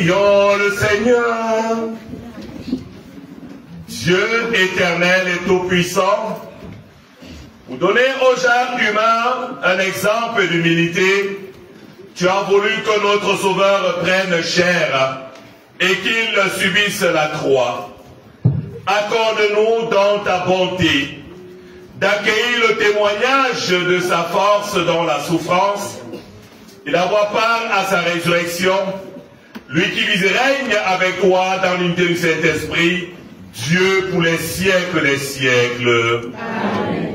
Prions le Seigneur. Dieu éternel et tout-puissant, pour donner au genre humain un exemple d'humilité, tu as voulu que notre Sauveur prenne chair et qu'il subisse la croix. Accorde-nous dans ta bonté d'accueillir le témoignage de sa force dans la souffrance et d'avoir part à sa résurrection, lui qui vis et règne avec toi dans l'unité du Saint-Esprit, Dieu pour les siècles des siècles. Amen.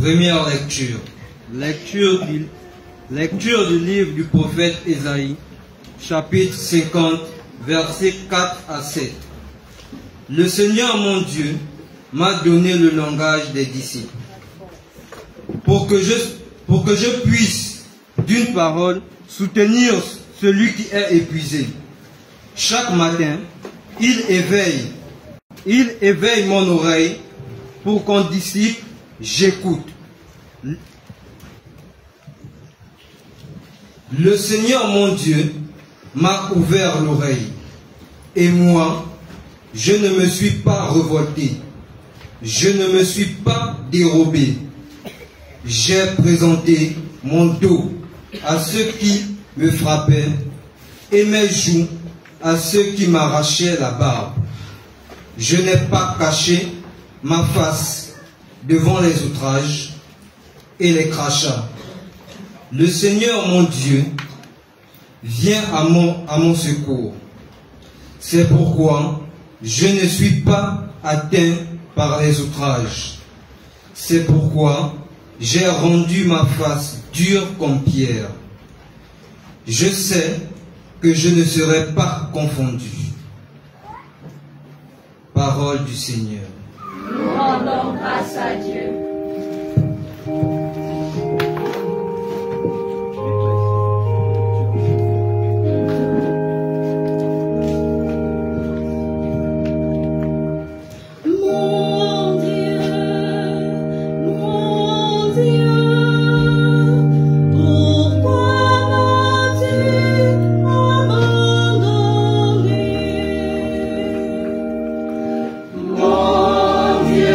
Première lecture. Lecture du livre du prophète Ésaïe, chapitre 50, versets 4 à 7. Le Seigneur mon Dieu m'a donné le langage des disciples, pour que je puisse, d'une parole, soutenir celui qui est épuisé. Chaque matin, il éveille mon oreille pour qu'on disciple. J'écoute. Le Seigneur mon Dieu m'a ouvert l'oreille, et moi, je ne me suis pas révolté, je ne me suis pas dérobé. J'ai présenté mon dos à ceux qui me frappaient, et mes joues à ceux qui m'arrachaient la barbe. Je n'ai pas caché ma face devant les outrages et les crachats. Le Seigneur mon Dieu vient à mon secours. C'est pourquoi je ne suis pas atteint par les outrages. C'est pourquoi j'ai rendu ma face dure comme pierre. Je sais que je ne serai pas confondu. Parole du Seigneur. Nous rendons grâce à Dieu. Mon Dieu,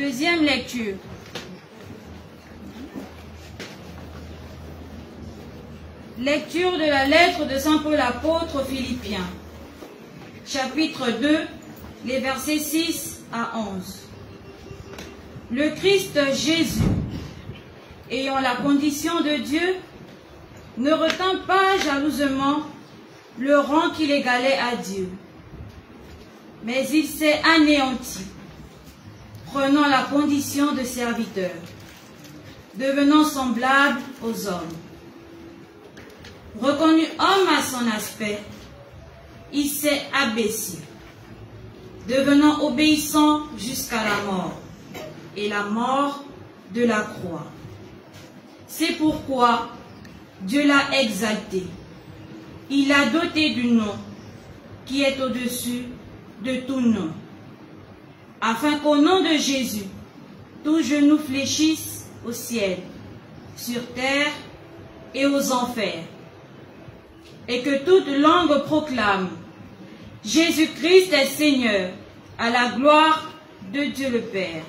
Deuxième lecture. Lecture de la lettre de Saint Paul apôtre aux Philippiens. Chapitre 2, les versets 6 à 11. Le Christ Jésus, ayant la condition de Dieu, ne retint pas jalousement le rang qu'il égalait à Dieu, mais il s'est anéanti, prenant la condition de serviteur, devenant semblable aux hommes. Reconnu homme à son aspect, il s'est abaissé, devenant obéissant jusqu'à la mort, et la mort de la croix. C'est pourquoi Dieu l'a exalté. Il l'a doté du nom qui est au-dessus de tout nom, afin qu'au nom de Jésus, tout genou fléchisse au ciel, sur terre et aux enfers, et que toute langue proclame Jésus-Christ est Seigneur, à la gloire de Dieu le Père.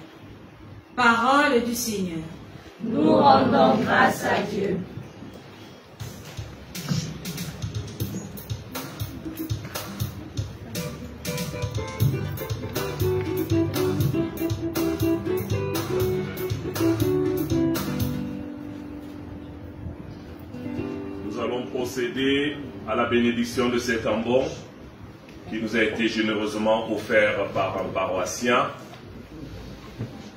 Parole du Seigneur. Nous rendons grâce à Dieu. Nous allons procéder à la bénédiction de cet ambon qui nous a été généreusement offert par un paroissien,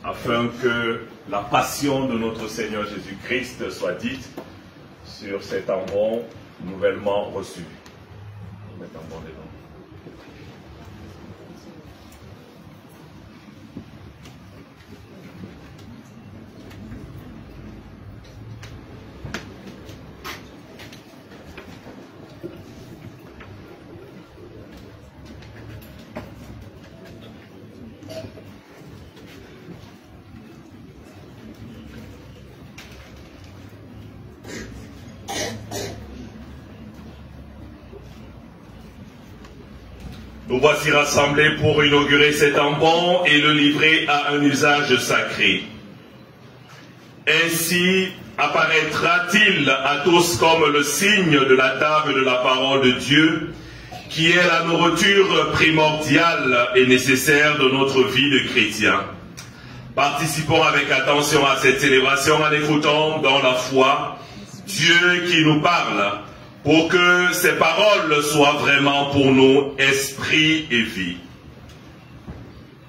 afin que la passion de notre Seigneur Jésus-Christ soit dite sur cet ambon nouvellement reçu. On met un ambon dedans. Nous voici rassemblés pour inaugurer cet ambon et le livrer à un usage sacré. Ainsi apparaîtra-t-il à tous comme le signe de la table de la parole de Dieu, qui est la nourriture primordiale et nécessaire de notre vie de chrétien. Participons avec attention à cette célébration en écoutant dans la foi Dieu qui nous parle, pour que ces paroles soient vraiment pour nous esprit et vie.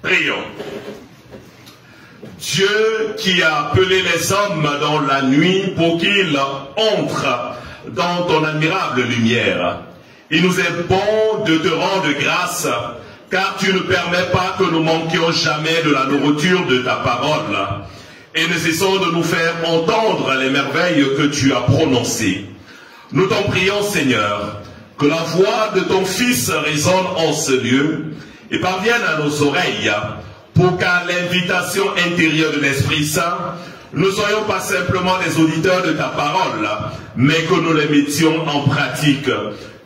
Prions. Dieu qui a appelé les hommes dans la nuit pour qu'ils entrent dans ton admirable lumière, il nous est bon de te rendre grâce, car tu ne permets pas que nous manquions jamais de la nourriture de ta parole, et ne cessons de nous faire entendre les merveilles que tu as prononcées. Nous t'en prions, Seigneur, que la voix de ton Fils résonne en ce lieu et parvienne à nos oreilles, pour qu'à l'invitation intérieure de l'Esprit Saint, nous ne soyons pas simplement des auditeurs de ta parole, mais que nous les mettions en pratique.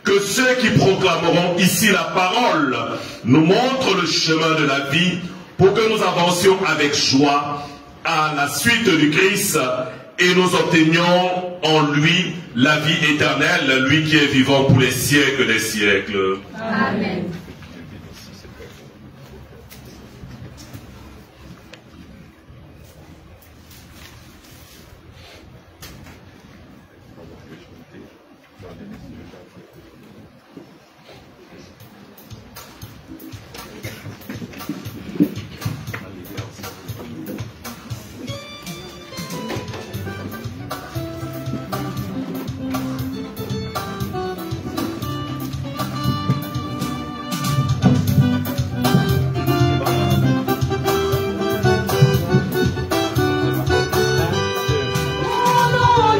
Que ceux qui proclameront ici la parole nous montrent le chemin de la vie, pour que nous avancions avec joie à la suite du Christ et nous obtenions en lui la vie éternelle, lui qui est vivant pour les siècles des siècles. Amen.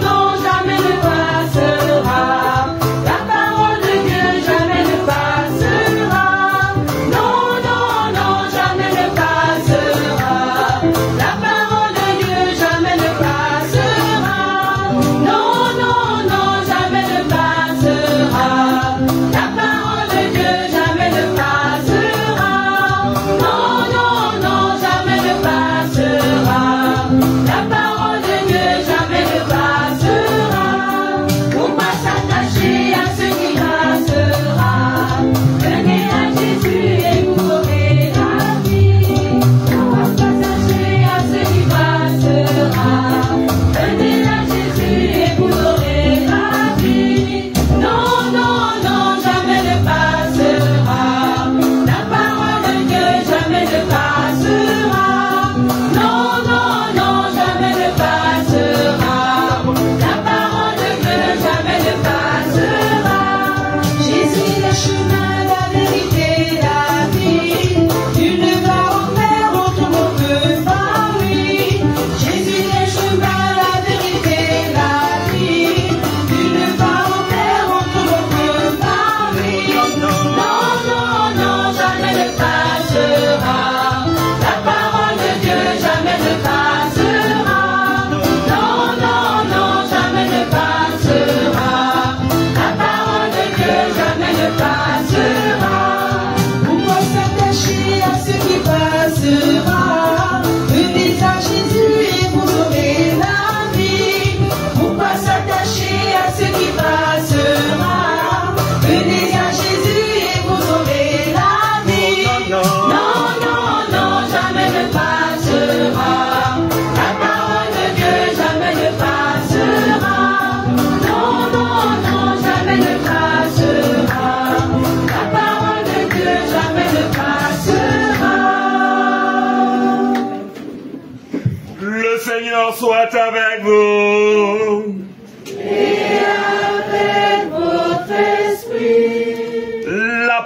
Non, jamais ne passera. La parole de Dieu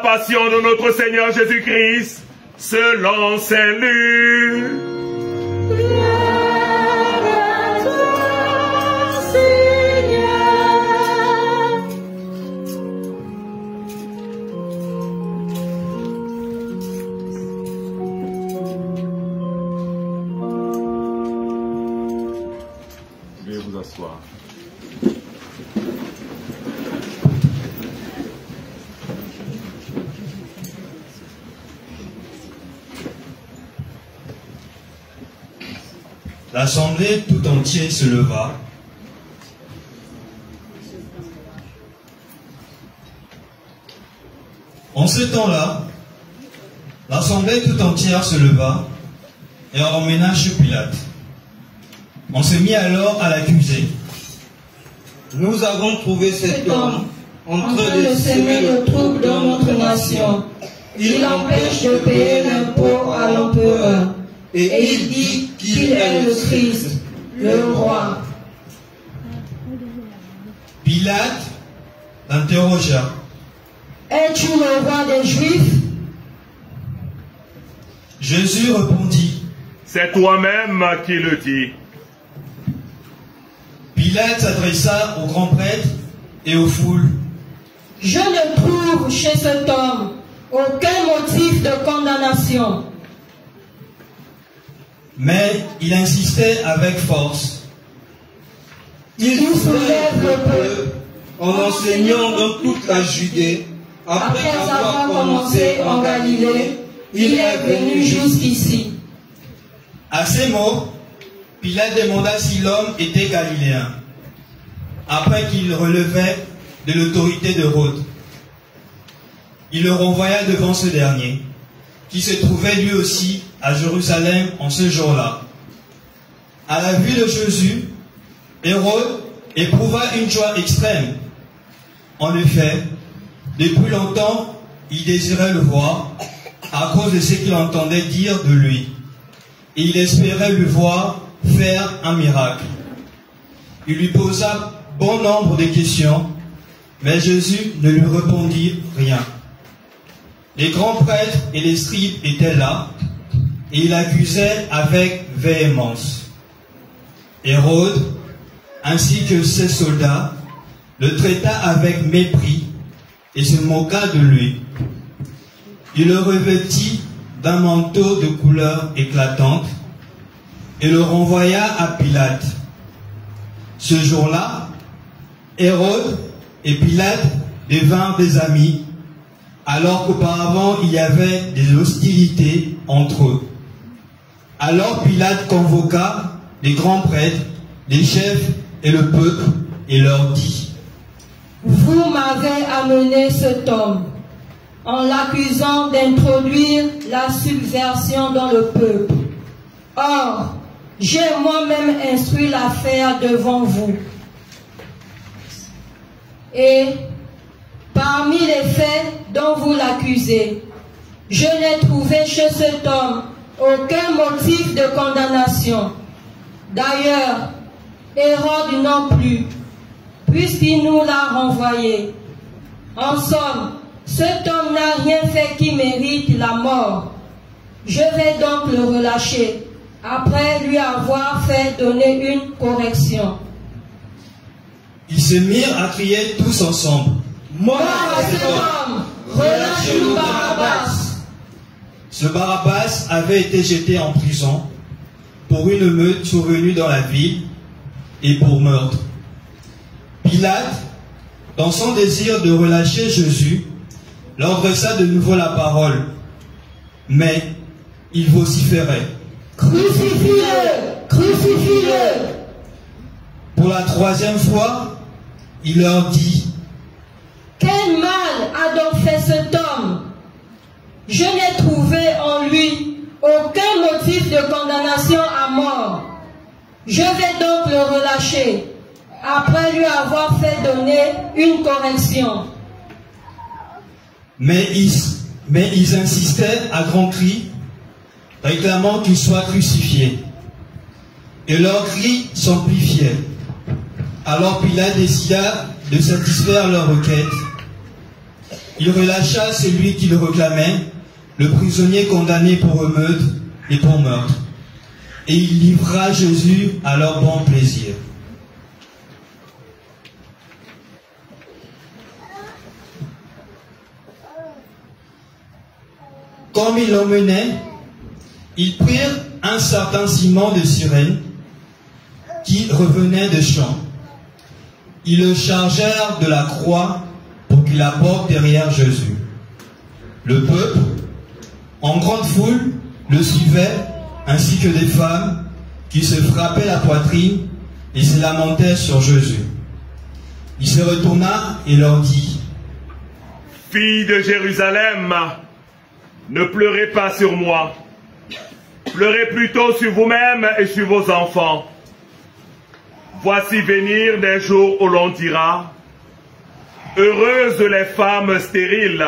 la passion de notre Seigneur Jésus-Christ, selon Saint-Luc. Veuillez vous asseoir. L'assemblée tout entière se leva. En ce temps-là, l'assemblée tout entière se leva et emmena chez Pilate. On se mit alors à l'accuser. Nous avons trouvé cet homme en train de semer le trouble dans notre nation. Il empêche de payer l'impôt à l'empereur. Et il dit qu'il est le Christ, le roi. Pilate l'interrogea. Es-tu le roi des Juifs? Jésus répondit. C'est toi-même qui le dis. Pilate s'adressa aux grands prêtres et aux foules. Je ne trouve chez cet homme aucun motif de condamnation. Mais il insistait avec force. Il soulève le peuple en enseignant dans toute la Judée. Après avoir commencé en Galilée, il est venu jusqu'ici. À ces mots, Pilate demanda si l'homme était galiléen, après qu'il relevait de l'autorité d'Hérode. Il le renvoya devant ce dernier, qui se trouvait lui aussi à Jérusalem en ce jour-là. À la vue de Jésus, Hérode éprouva une joie extrême. En effet, depuis longtemps, il désirait le voir à cause de ce qu'il entendait dire de lui. Et il espérait le voir faire un miracle. Il lui posa bon nombre de questions, mais Jésus ne lui répondit rien. Les grands prêtres et les scribes étaient là, et il accusait avec véhémence. Hérode, ainsi que ses soldats, le traita avec mépris et se moqua de lui. Il le revêtit d'un manteau de couleur éclatante et le renvoya à Pilate. Ce jour-là, Hérode et Pilate devinrent des amis, alors qu'auparavant il y avait des hostilités entre eux. Alors Pilate convoqua les grands prêtres, les chefs et le peuple et leur dit: Vous m'avez amené cet homme en l'accusant d'introduire la subversion dans le peuple. Or, j'ai moi-même instruit l'affaire devant vous. Et parmi les faits dont vous l'accusez, je n'ai trouvé chez cet homme aucun motif de condamnation. D'ailleurs, Hérode non plus, puisqu'il nous l'a renvoyé. En somme, cet homme n'a rien fait qui mérite la mort. Je vais donc le relâcher, après lui avoir fait donner une correction. Ils se mirent à crier tous ensemble: Mort à cet homme! Relâchez-nous Barabbas! Ce Barabbas avait été jeté en prison pour une meute survenue dans la ville et pour meurtre. Pilate, dans son désir de relâcher Jésus, leur adressa de nouveau la parole. Mais il vociférait: Crucifie-le! Crucifie-le! Pour la troisième fois, il leur dit: Quel mal a donc fait cet homme? Je n'ai trouvé en lui aucun motif de condamnation à mort. Je vais donc le relâcher, après lui avoir fait donner une correction. Mais ils insistaient à grands cris, réclamant qu'il soit crucifié. Et leurs cris s'amplifiaient. Alors Pilate décida de satisfaire leur requête. Il relâcha celui qui le réclamait, le prisonnier condamné pour émeute et pour meurtre. Et il livra Jésus à leur bon plaisir. Comme ils l'emmenaient, ils prirent un certain Simon de Cyrène qui revenait de champ. Ils le chargèrent de la croix pour qu'il la porte derrière Jésus. Le peuple, en grande foule, le suivait, ainsi que des femmes qui se frappaient la poitrine et se lamentaient sur Jésus. Il se retourna et leur dit: Filles de Jérusalem, ne pleurez pas sur moi. Pleurez plutôt sur vous-même et sur vos enfants. Voici venir des jours où l'on dira: heureuses les femmes stériles,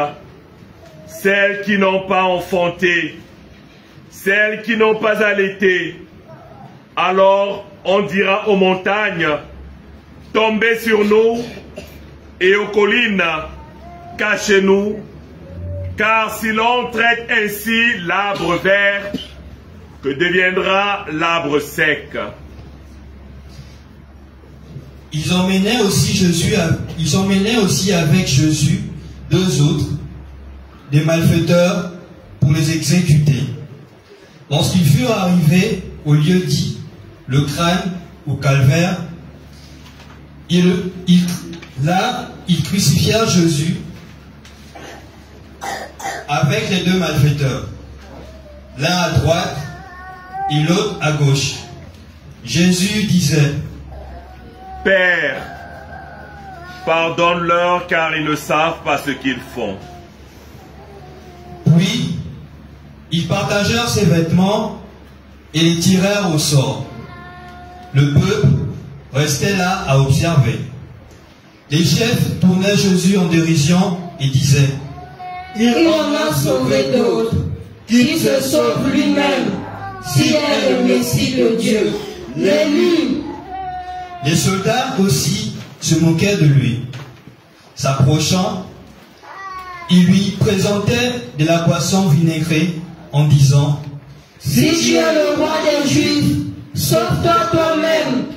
celles qui n'ont pas enfanté, celles qui n'ont pas allaité. Alors on dira aux montagnes: tombez sur nous, et aux collines: cachez-nous. Car si l'on traite ainsi l'arbre vert, que deviendra l'arbre sec? Ils emmenaient aussi avec Jésus 2 autres, des malfaiteurs, pour les exécuter. Lorsqu'ils furent arrivés au lieu dit, le crâne ou calvaire, ils crucifièrent Jésus avec les 2 malfaiteurs, l'un à droite et l'autre à gauche. Jésus disait: Père, pardonne-leur car ils ne savent pas ce qu'ils font. Puis, ils partagèrent ses vêtements et les tirèrent au sort. Le peuple restait là à observer. Les chefs tournaient Jésus en dérision et disaient: Il en a sauvé d'autres, qu'il se sauve lui-même, s'il est le Messie de Dieu, l'élu. Les soldats aussi se moquaient de lui. S'approchant, ils lui présentaient de la boisson vinaigrée en disant: Si tu es le roi des Juifs, sauve-toi toi-même.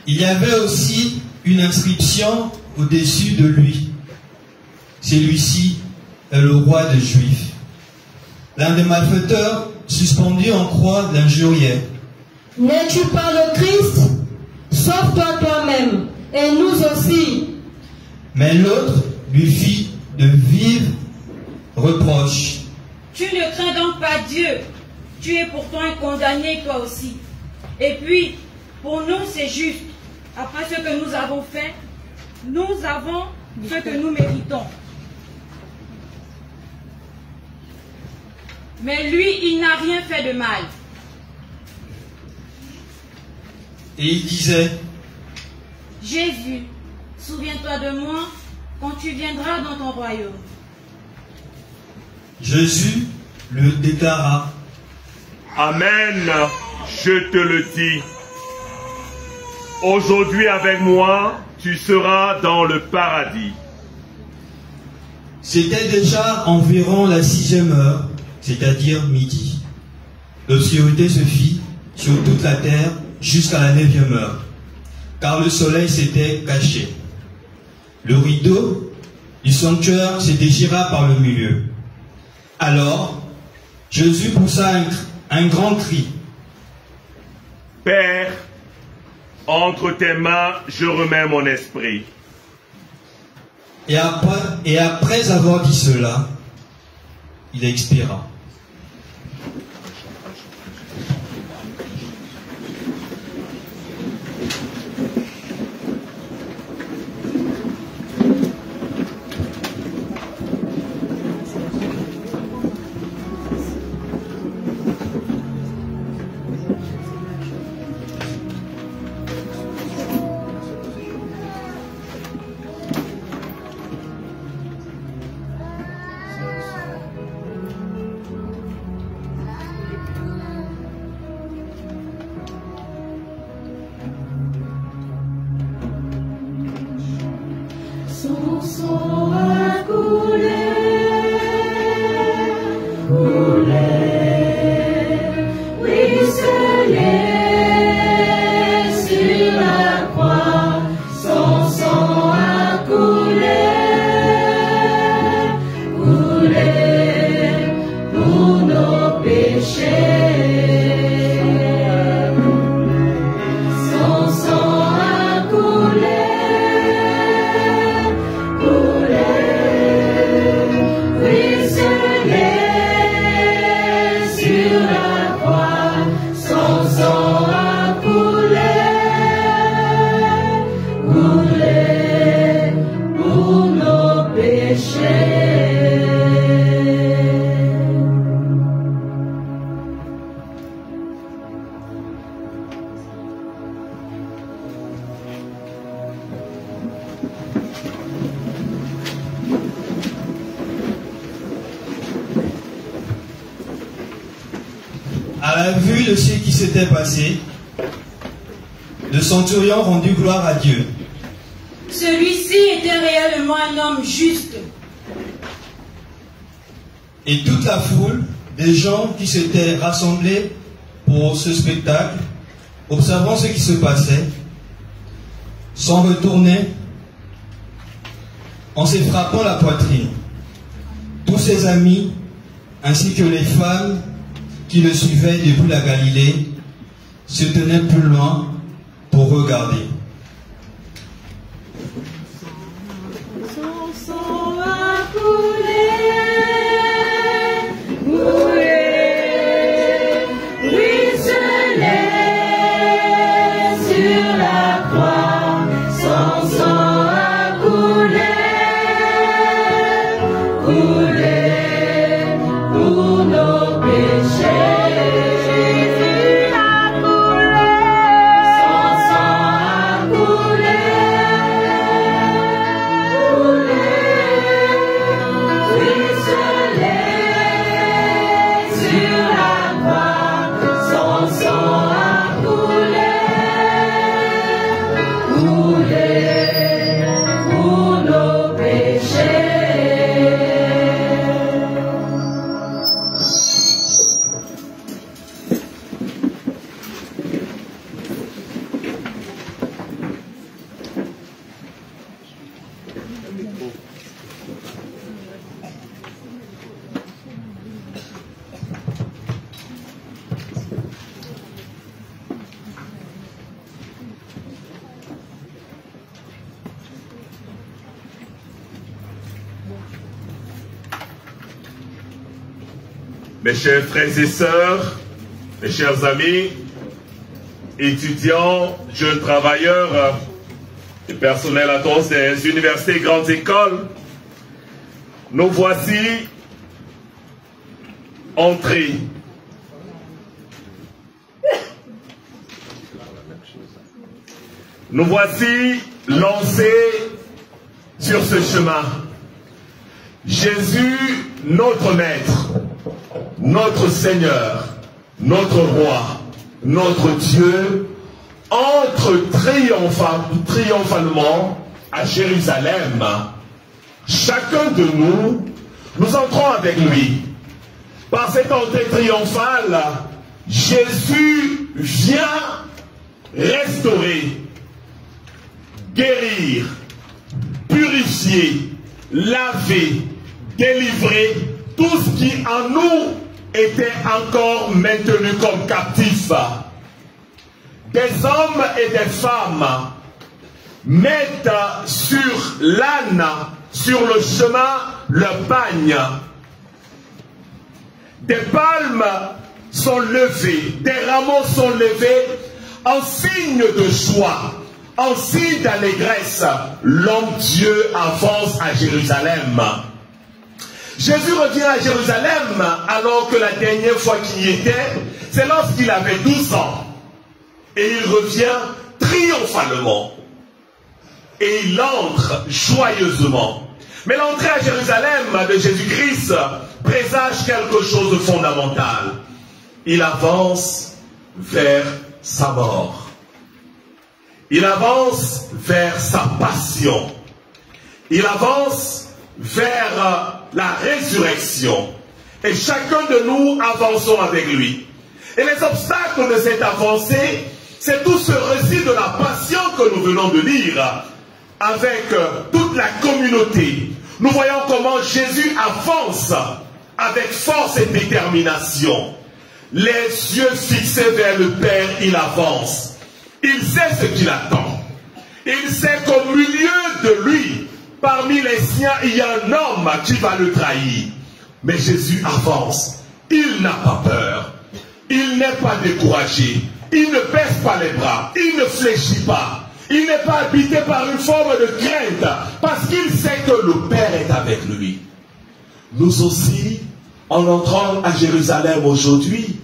Il y avait aussi une inscription au-dessus de lui: celui-ci est le roi des Juifs. L'un des malfaiteurs, suspendu en croix, l'injuriait: N'es-tu pas le Christ? Sauve-toi toi-même, et nous aussi. Mais l'autre lui fit de vives reproches. Tu ne crains donc pas Dieu. Tu es pourtant un condamné toi aussi. Et puis, pour nous c'est juste. Après ce que nous avons fait, nous avons ce que nous méritons. Mais lui, il n'a rien fait de mal. Et il disait: Jésus, souviens-toi de moi quand tu viendras dans ton royaume. Jésus le déclara: Amen, je te le dis. Aujourd'hui avec moi, tu seras dans le paradis. C'était déjà environ la 6e heure, c'est-à-dire midi. L'obscurité se fit sur toute la terre jusqu'à la 9e heure, car le soleil s'était caché. Le rideau du sanctuaire se déchira par le milieu. Alors, Jésus poussa un grand cri: Père, entre tes mains, je remets mon esprit. Et après avoir dit cela, il expira. Son À la vue de ce qui s'était passé, le centurion rendit gloire à Dieu. Celui-ci était réellement un homme juste. Et toute la foule des gens qui s'étaient rassemblés pour ce spectacle, observant ce qui se passait, s'en retournaient en se frappant la poitrine. Tous ses amis, ainsi que les femmes qui le suivaient depuis la Galilée, se tenaient plus loin pour regarder. Son sang a coulé, ruisselé sur la croix. Son sang a coulé pour nos péchés. Mes chers frères et sœurs, mes chers amis, étudiants, jeunes travailleurs et personnel à tous des universités et grandes écoles, nous voici entrés. Nous voici lancés sur ce chemin. Jésus, notre Maître, notre Seigneur, notre Roi, notre Dieu, entre triomphalement à Jérusalem. Chacun de nous, nous entrons avec lui. Par cette entrée triomphale, Jésus vient restaurer, guérir, purifier, laver, délivrer tout ce qui en nous était encore maintenu comme captif. Des hommes et des femmes mettent sur l'âne, sur le chemin, le pagne. Des palmes sont levées, des rameaux sont levés en signe de joie, en signe d'allégresse. L'homme-Dieu avance à Jérusalem. Jésus revient à Jérusalem alors que la dernière fois qu'il y était, c'est lorsqu'il avait 12 ans. Et il revient triomphalement. Et il entre joyeusement. Mais l'entrée à Jérusalem de Jésus-Christ présage quelque chose de fondamental. Il avance vers sa mort. Il avance vers sa passion. Il avance vers la résurrection. Et chacun de nous avançons avec lui. Et les obstacles de cette avancée, c'est tout ce récit de la passion que nous venons de lire avec toute la communauté. Nous voyons comment Jésus avance avec force et détermination. Les yeux fixés vers le Père, il avance. Il sait ce qu'il attend. Il sait qu'au milieu de lui, parmi les siens, il y a un homme qui va le trahir. Mais Jésus avance. Il n'a pas peur. Il n'est pas découragé. Il ne baisse pas les bras. Il ne fléchit pas. Il n'est pas habité par une forme de crainte. Parce qu'il sait que le Père est avec lui. Nous aussi, en entrant à Jérusalem aujourd'hui,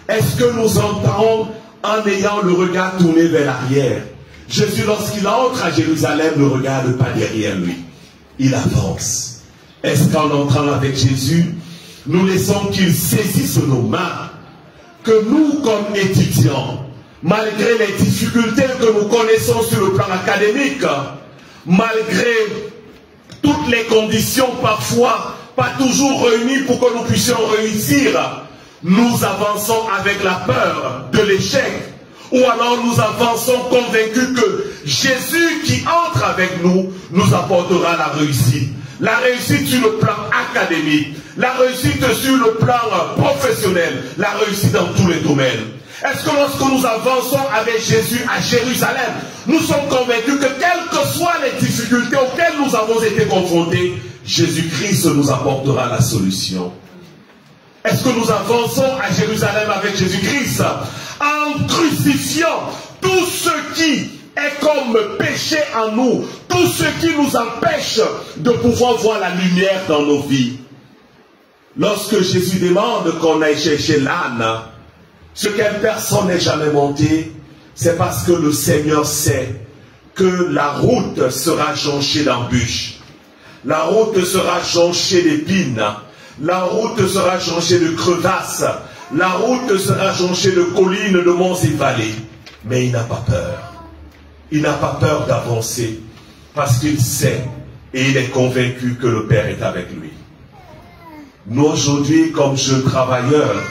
est-ce que nous entrons en ayant le regard tourné vers l'arrière? Jésus, lorsqu'il entre à Jérusalem, ne regarde pas derrière lui. Il avance. Est-ce qu'en entrant avec Jésus, nous laissons qu'il saisisse nos mains? Que nous, comme étudiants, malgré les difficultés que nous connaissons sur le plan académique, malgré toutes les conditions parfois pas toujours réunies pour que nous puissions réussir, nous avançons avec la peur de l'échec, ou alors nous avançons convaincus que Jésus qui entre avec nous, nous apportera la réussite. La réussite sur le plan académique, la réussite sur le plan professionnel, la réussite dans tous les domaines. Est-ce que lorsque nous avançons avec Jésus à Jérusalem, nous sommes convaincus que quelles que soient les difficultés auxquelles nous avons été confrontés, Jésus-Christ nous apportera la solution? Est-ce que nous avançons à Jérusalem avec Jésus-Christ en crucifiant tout ce qui est comme péché en nous, tout ce qui nous empêche de pouvoir voir la lumière dans nos vies? Lorsque Jésus demande qu'on aille chercher l'âne, ce quelle personne n'est jamais montée, c'est parce que le Seigneur sait que la route sera jonchée d'embûches. La route sera jonchée d'épines. La route sera jonchée de crevasses. La route sera jonchée de collines, de monts et vallées. Mais il n'a pas peur. Il n'a pas peur d'avancer parce qu'il sait et il est convaincu que le Père est avec lui. Nous aujourd'hui, comme jeunes travailleurs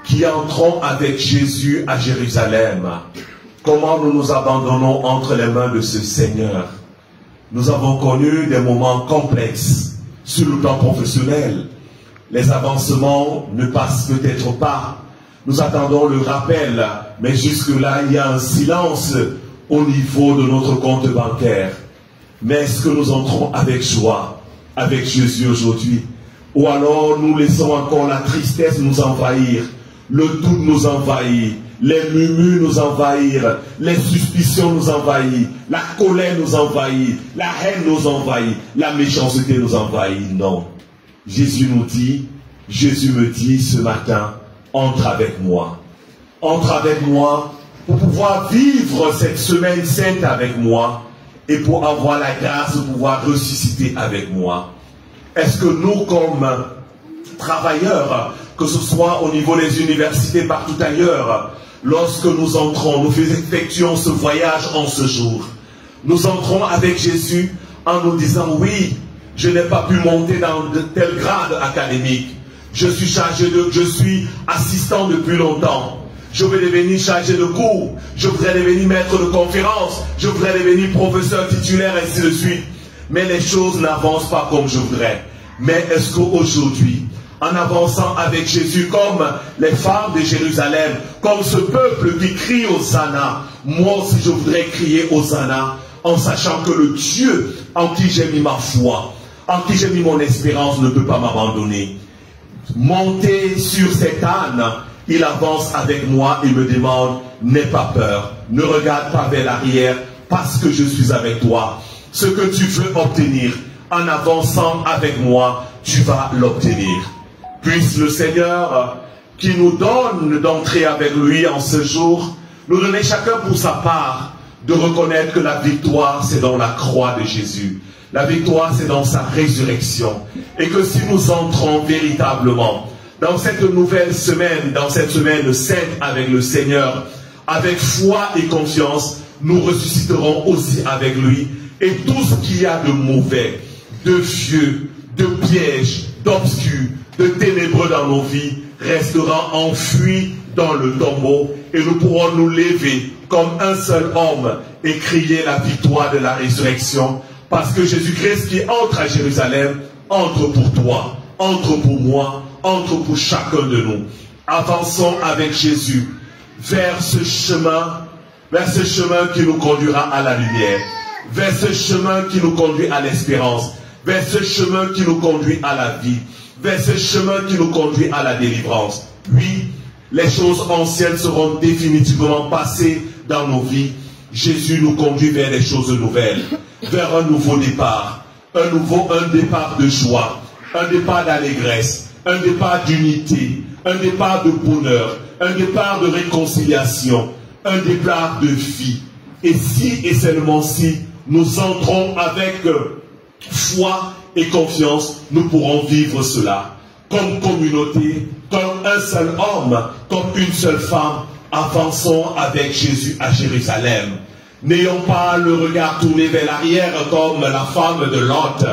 qui entrons avec Jésus à Jérusalem, comment nous nous abandonnons entre les mains de ce Seigneur? Nous avons connu des moments complexes sur le plan professionnel. Les avancements ne passent peut-être pas. Nous attendons le rappel, mais jusque-là, il y a un silence au niveau de notre compte bancaire. Mais est-ce que nous entrons avec joie, avec Jésus aujourd'hui? Ou alors nous laissons encore la tristesse nous envahir, le doute nous envahir, les murmures nous envahir, les suspicions nous envahir, la colère nous envahit, la haine nous envahit, la méchanceté nous envahit? Non. Jésus nous dit, Jésus me dit ce matin, entre avec moi. Entre avec moi pour pouvoir vivre cette semaine sainte avec moi et pour avoir la grâce de pouvoir ressusciter avec moi. Est-ce que nous, comme travailleurs, que ce soit au niveau des universités, partout ailleurs, lorsque nous entrons, nous effectuons ce voyage en ce jour, nous entrons avec Jésus en nous disant, oui, je n'ai pas pu monter dans de tels grades académiques. Je suis assistant depuis longtemps. Je vais devenir chargé de cours. Je voudrais devenir maître de conférence. Je voudrais devenir professeur titulaire, ainsi de suite. Mais les choses n'avancent pas comme je voudrais. Mais est-ce qu'aujourd'hui, en avançant avec Jésus comme les femmes de Jérusalem, comme ce peuple qui crie Hosanna, moi aussi je voudrais crier Hosanna, en sachant que le Dieu en qui j'ai mis ma foi, en qui j'ai mis mon espérance, ne peut pas m'abandonner. Monter sur cet âne, il avance avec moi et me demande, n'aie pas peur, ne regarde pas vers l'arrière, parce que je suis avec toi. Ce que tu veux obtenir, en avançant avec moi, tu vas l'obtenir. Puisse le Seigneur, qui nous donne d'entrer avec lui en ce jour, nous donner chacun pour sa part, de reconnaître que la victoire, c'est dans la croix de Jésus. La victoire, c'est dans sa résurrection. Et que si nous entrons véritablement dans cette nouvelle semaine, dans cette semaine sainte avec le Seigneur, avec foi et confiance, nous ressusciterons aussi avec lui. Et tout ce qu'il y a de mauvais, de vieux, de pièges, d'obscurs, de ténébreux dans nos vies restera enfoui dans le tombeau et nous pourrons nous lever comme un seul homme et crier la victoire de la résurrection parce que Jésus-Christ qui entre à Jérusalem entre pour toi, entre pour moi, entre pour chacun de nous. Avançons avec Jésus vers ce chemin qui nous conduira à la lumière, vers ce chemin qui nous conduit à l'espérance, vers ce chemin qui nous conduit à la vie, vers ce chemin qui nous conduit à la délivrance. Oui, les choses anciennes seront définitivement passées dans nos vies. Jésus nous conduit vers des choses nouvelles, vers un nouveau départ, un départ de joie, un départ d'allégresse, un départ d'unité, un départ de bonheur, un départ de réconciliation, un départ de vie. Et si et seulement si nous entrons avec foi et confiance, nous pourrons vivre cela comme communauté, comme un seul homme, comme une seule femme. Avançons avec Jésus à Jérusalem. N'ayons pas le regard tourné vers l'arrière comme la femme de Lot,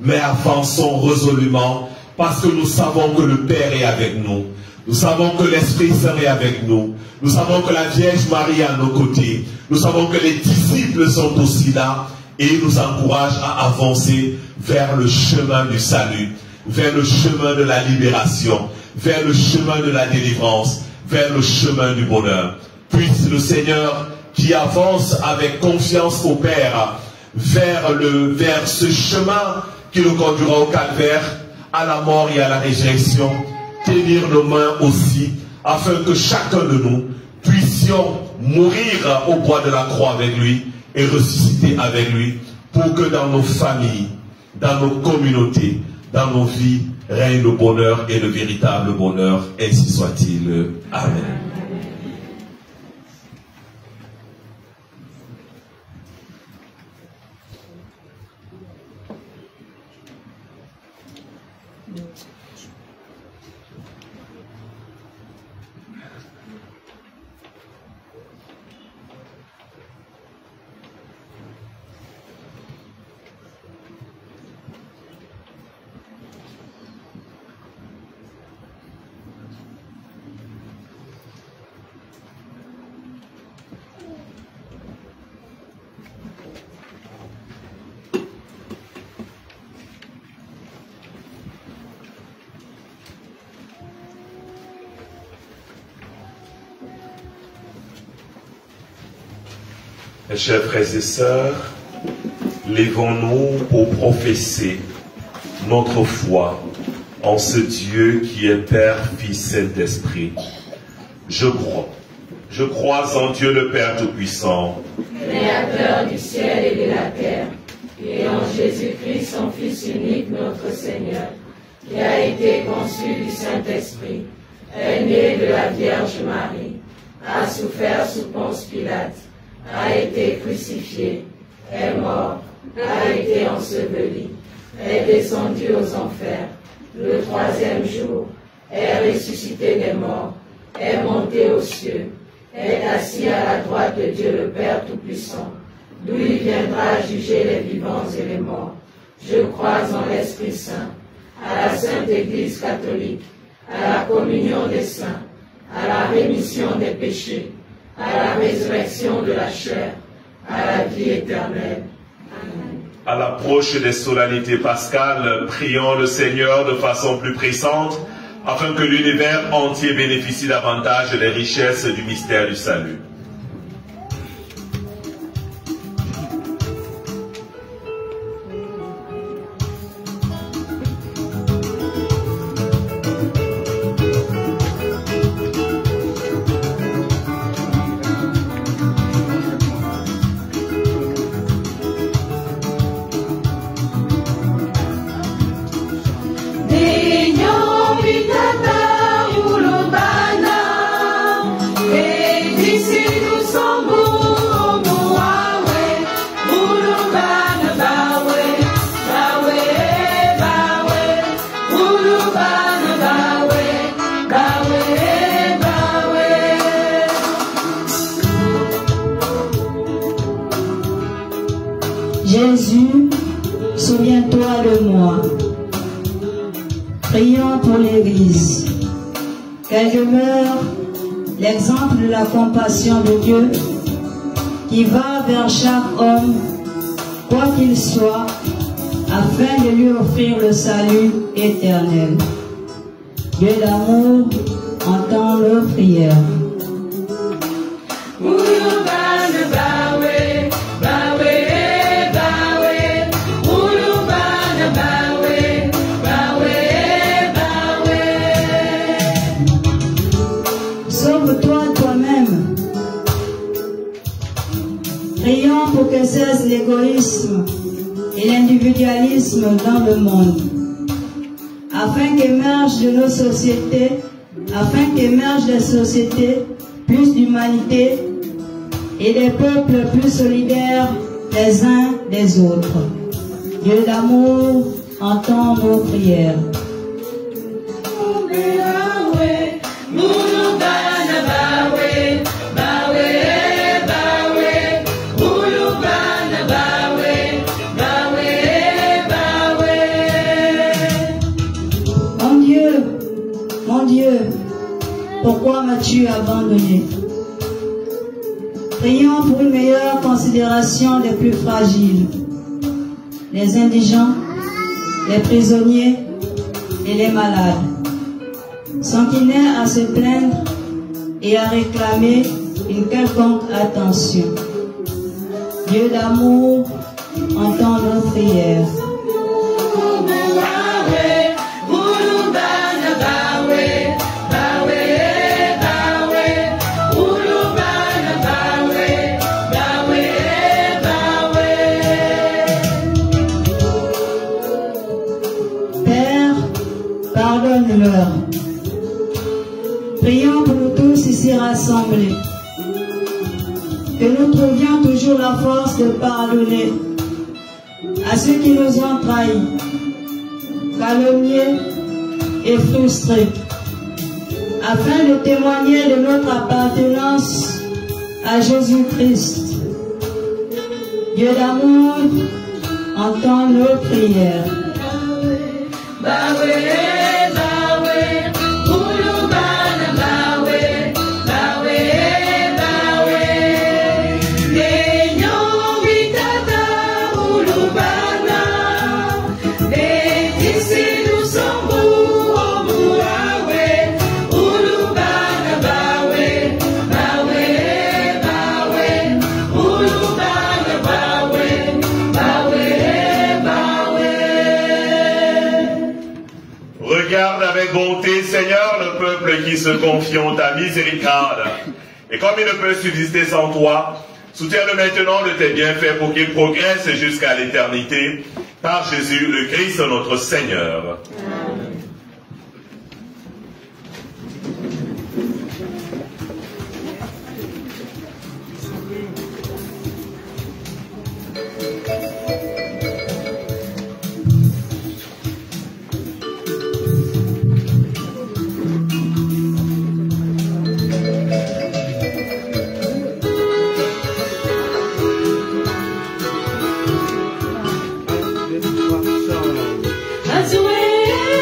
mais avançons résolument parce que nous savons que le Père est avec nous. Nous savons que l'Esprit Saint est avec nous. Nous savons que la Vierge Marie est à nos côtés. Nous savons que les disciples sont aussi là et ils nous encouragent à avancer vers le chemin du salut, vers le chemin de la libération, vers le chemin de la délivrance, vers le chemin du bonheur. Puisse le Seigneur qui avance avec confiance au Père vers ce chemin qui nous conduira au calvaire, à la mort et à la résurrection, tenir nos mains aussi, afin que chacun de nous puissions mourir au bois de la croix avec lui et ressusciter avec lui, pour que dans nos familles, dans nos communautés, dans nos vies, règne le bonheur et le véritable bonheur. Ainsi soit-il. Amen. Mes chers frères et sœurs, lèvons-nous pour professer notre foi en ce Dieu qui est Père, Fils, Saint-Esprit. Je crois en Dieu le Père Tout-Puissant, Créateur du ciel et de la terre, et en Jésus-Christ, son Fils unique, notre Seigneur, qui a été conçu du Saint-Esprit, est né de la Vierge Marie, a souffert sous Ponce Pilate, a été crucifié, est mort, a été enseveli, est descendu aux enfers, le troisième jour, est ressuscité des morts, est monté aux cieux, est assis à la droite de Dieu le Père Tout-Puissant, d'où il viendra juger les vivants et les morts. Je crois en l'Esprit Saint, à la Sainte Église catholique, à la communion des saints, à la rémission des péchés, à la résurrection de la chair, à la vie éternelle. Amen. À l'approche des solennités pascales, prions le Seigneur de façon plus pressante, afin que l'univers entier bénéficie davantage des richesses du mystère du salut. souviens-toi de moi. Prions pour l'Église, qu'elle demeure l'exemple de la compassion de Dieu qui va vers chaque homme, quoi qu'il soit, afin de lui offrir le salut éternel. Dieu d'amour, entends nos prières. Sauve-toi toi-même. Prions pour que cesse l'égoïsme et l'individualisme dans le monde, afin qu'émergent des sociétés plus d'humanité et des peuples plus solidaires les uns des autres. Dieu d'amour, entends nos prières. Mon Dieu, pourquoi m'as-tu abandonné? Prions pour une meilleure considération des plus fragiles, les indigents, les prisonniers et les malades, sans qu'ils n'aient à se plaindre et à réclamer une quelconque attention. Dieu d'amour, entends nos prières. Pardonne-leur. Prions pour nous tous ici rassemblés, que nous trouvions toujours la force de pardonner à ceux qui nous ont trahis, calomniés et frustrés, afin de témoigner de notre appartenance à Jésus-Christ. Dieu d'amour, entends nos prières. Regarde avec bonté, Seigneur, le peuple qui se confie en ta miséricorde. Et comme il ne peut subsister sans toi, soutiens-le maintenant de tes bienfaits pour qu'il progresse jusqu'à l'éternité. Par Jésus, le Christ, notre Seigneur. Amen. As we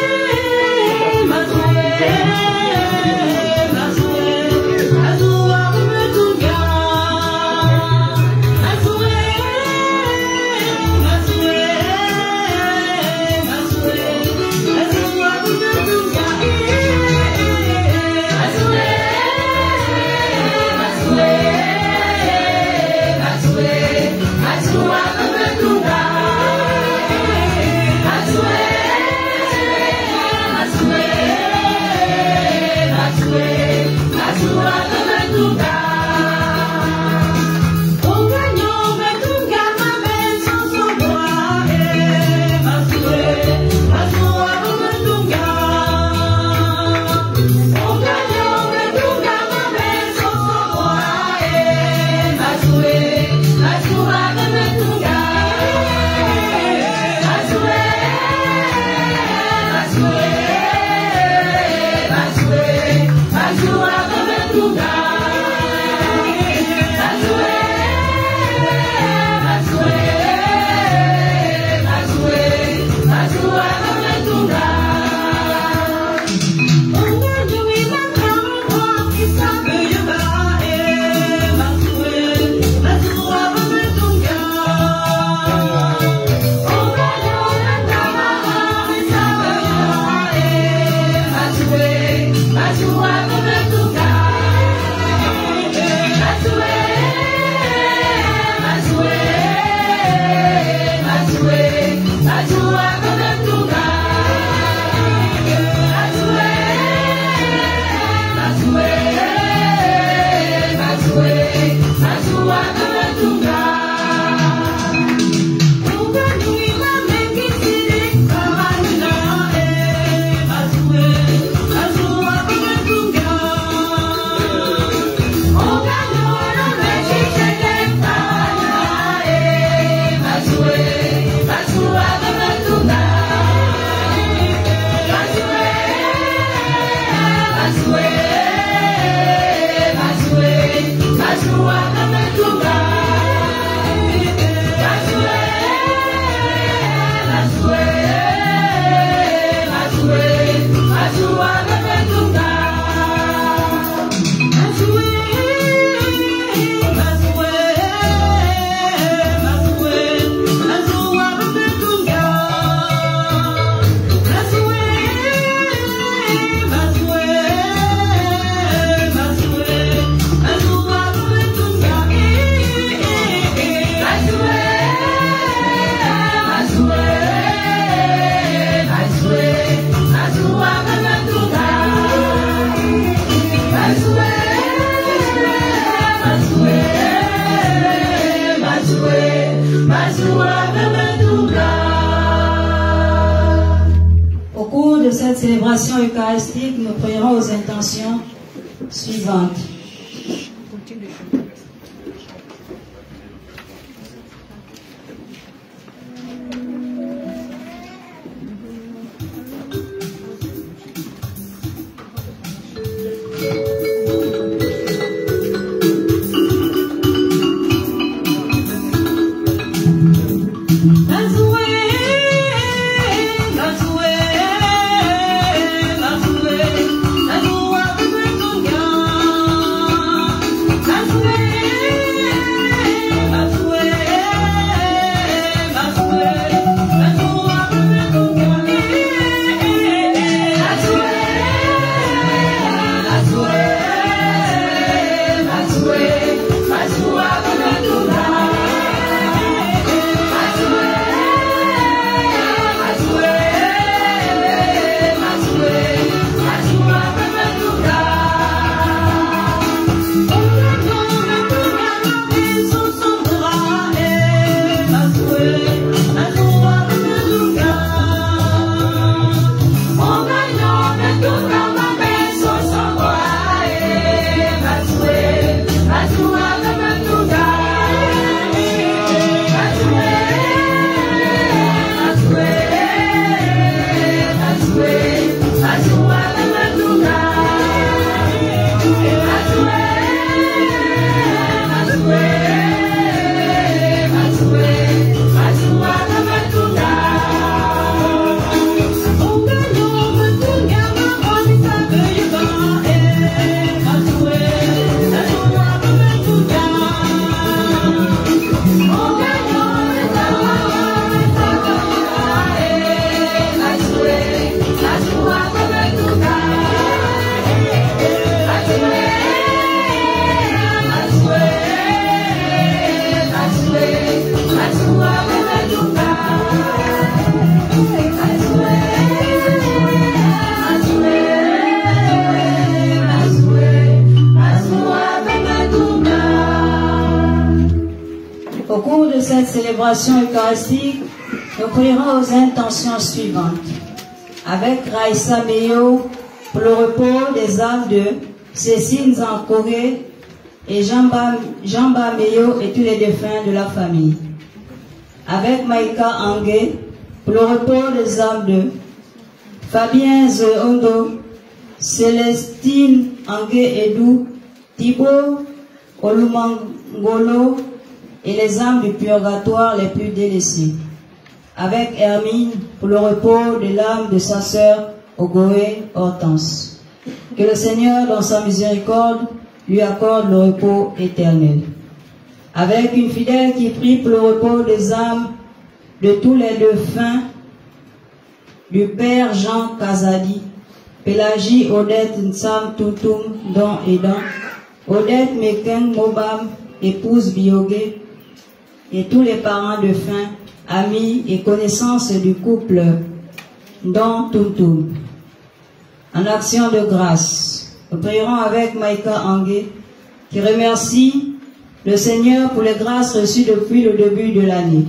célébration eucharistique, nous prierons aux intentions suivantes. Au cours de cette célébration eucharistique, nous prierons aux intentions suivantes. Avec Raïssa Meyo, pour le repos des âmes de Cécile Zankoré et Jamba Meyo et tous les défunts de la famille. Avec Maïka Angé, pour le repos des âmes de Fabien Zohondo, Célestine Angé Edou, Thibaut Olumangolo et les âmes du purgatoire les plus délaissées. Avec Hermine pour le repos de l'âme de sa sœur Ogoé Hortense. Que le Seigneur, dans sa miséricorde, lui accorde le repos éternel. Avec une fidèle qui prie pour le repos des âmes de tous les défunts, du Père Jean Kazadi, Pélagie Odette Nsam Toutoum Don Edan, Odette Meken Mobam, épouse Biogé, et tous les parents de fin, amis et connaissances du couple Don Toutoum. En action de grâce, nous prierons avec Maïka Angé, qui remercie le Seigneur pour les grâces reçues depuis le début de l'année.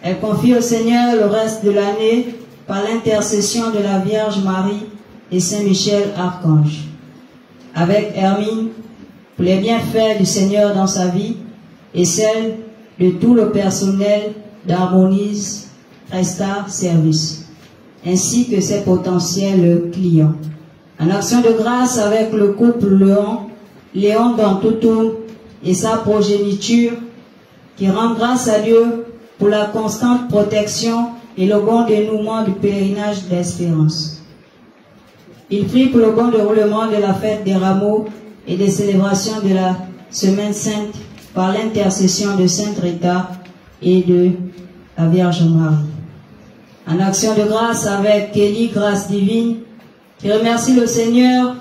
Elle confie au Seigneur le reste de l'année par l'intercession de la Vierge Marie et Saint Michel Archange. Avec Hermine, pour les bienfaits du Seigneur dans sa vie et celle de tout le personnel d'Harmonise Resta Service, ainsi que ses potentiels clients. En action de grâce avec le couple Léon Dantoutoum et sa progéniture, qui rend grâce à Dieu pour la constante protection et le bon dénouement du pèlerinage d'espérance. Il prie pour le bon déroulement de la fête des rameaux et des célébrations de la Semaine Sainte par l'intercession de Sainte Rita et de la Vierge Marie. En action de grâce avec Kelly Grâce Divine, qui remercie le Seigneur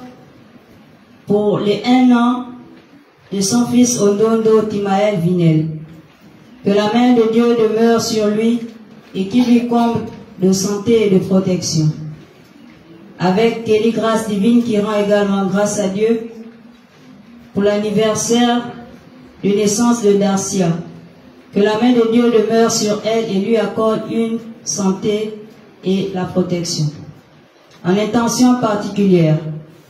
pour les 1 an de son fils Ondondo Timaël Vinel. Que la main de Dieu demeure sur lui et qu'il lui comble de santé et de protection. Avec Kelly Grâce Divine qui rend également grâce à Dieu pour l'anniversaire de naissance de Darcia. Que la main de Dieu demeure sur elle et lui accorde une santé et la protection. En intention particulière,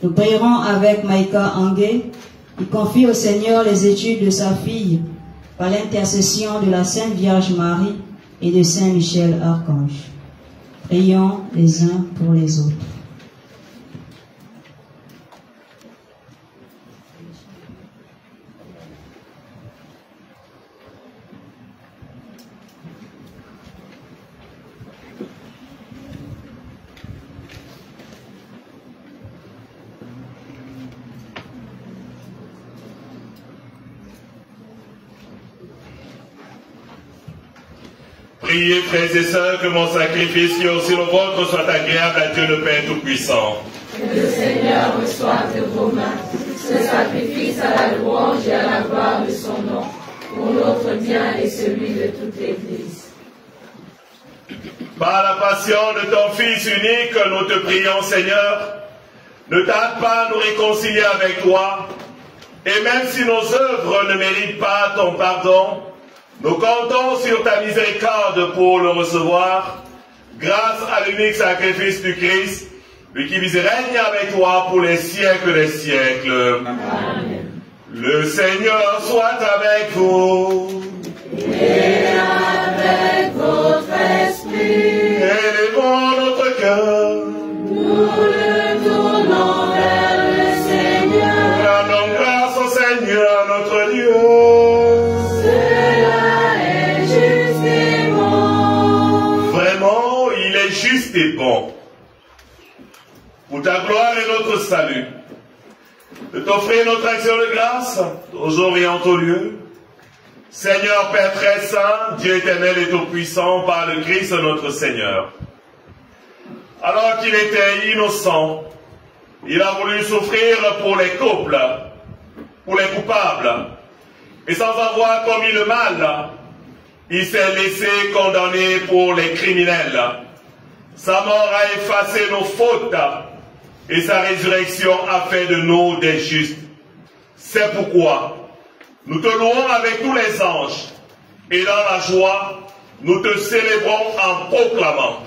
nous prierons avec Maïka Angé, qui confie au Seigneur les études de sa fille par l'intercession de la Sainte Vierge Marie et de Saint Michel Archange. Prions les uns pour les autres. Priez, frères et sœurs, que mon sacrifice qui est aussi le vôtre soit agréable à Dieu le Père Tout-Puissant. Que le Seigneur reçoive de vos mains ce sacrifice à la louange et à la gloire de son nom, pour notre bien et celui de toute l'Église. Par la passion de ton Fils unique, nous te prions, Seigneur, ne tarde pas à nous réconcilier avec toi, et même si nos œuvres ne méritent pas ton pardon, nous comptons sur ta miséricorde pour le recevoir, grâce à l'unique sacrifice du Christ, lui qui vis et règne avec toi pour les siècles des siècles. Amen. Le Seigneur soit avec vous. Et avec votre esprit, Élevons notre cœur. nous le tournons vers le Seigneur. Rendons grâce au Seigneur notre Dieu. Vraiment, il est juste et bon, pour ta gloire et notre salut, de t'offrir notre action de grâce aux orientaux lieux. Seigneur Père très saint, Dieu éternel et tout-puissant, par le Christ notre Seigneur. Alors qu'il était innocent, il a voulu souffrir pour les couples, pour les coupables, et sans avoir commis le mal, il s'est laissé condamner pour les criminels. Sa mort a effacé nos fautes et sa résurrection a fait de nous des justes. C'est pourquoi nous te louons avec tous les anges et dans la joie, nous te célébrons en proclamant.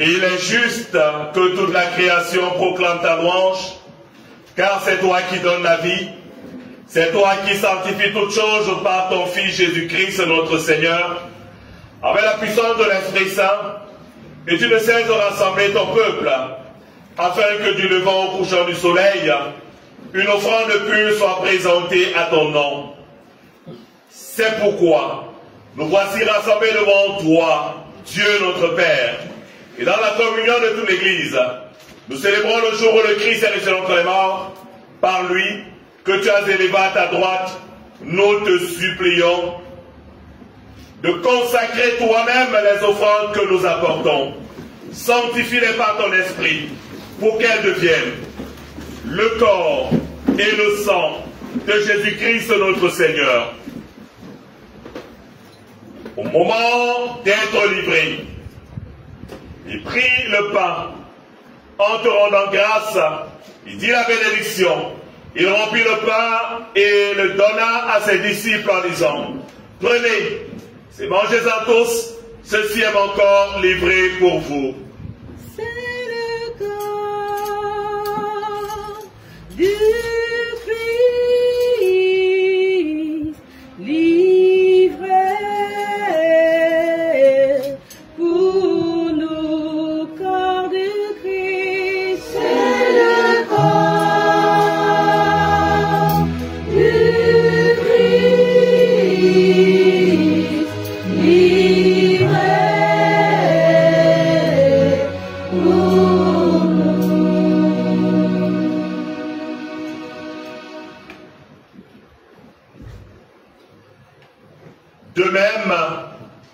Et il est juste que toute la création proclame ta louange, car c'est toi qui donnes la vie, c'est toi qui sanctifies toutes choses par ton Fils Jésus-Christ, notre Seigneur, avec la puissance de l'Esprit Saint, et tu ne cesses de rassembler ton peuple, afin que du levant au couchant du soleil, une offrande pure soit présentée à ton nom. C'est pourquoi nous voici rassemblés devant toi, Dieu notre Père, et dans la communion de toute l'Église, nous célébrons le jour où le Christ est ressuscité entre les morts. Par lui, que tu as élevé à ta droite, nous te supplions de consacrer toi-même les offrandes que nous apportons. Sanctifie-les par ton esprit, pour qu'elles deviennent le corps et le sang de Jésus-Christ notre Seigneur. Au moment d'être livré, il prit le pain, en te rendant grâce, il dit la bénédiction, il remplit le pain et le donna à ses disciples en disant, prenez, c'est mangez-en tous, ceci est encore livré pour vous. C'est le corps du Christ, livré pour nous, corps du Christ. C'est le corps du Christ, livré pour nous. De même,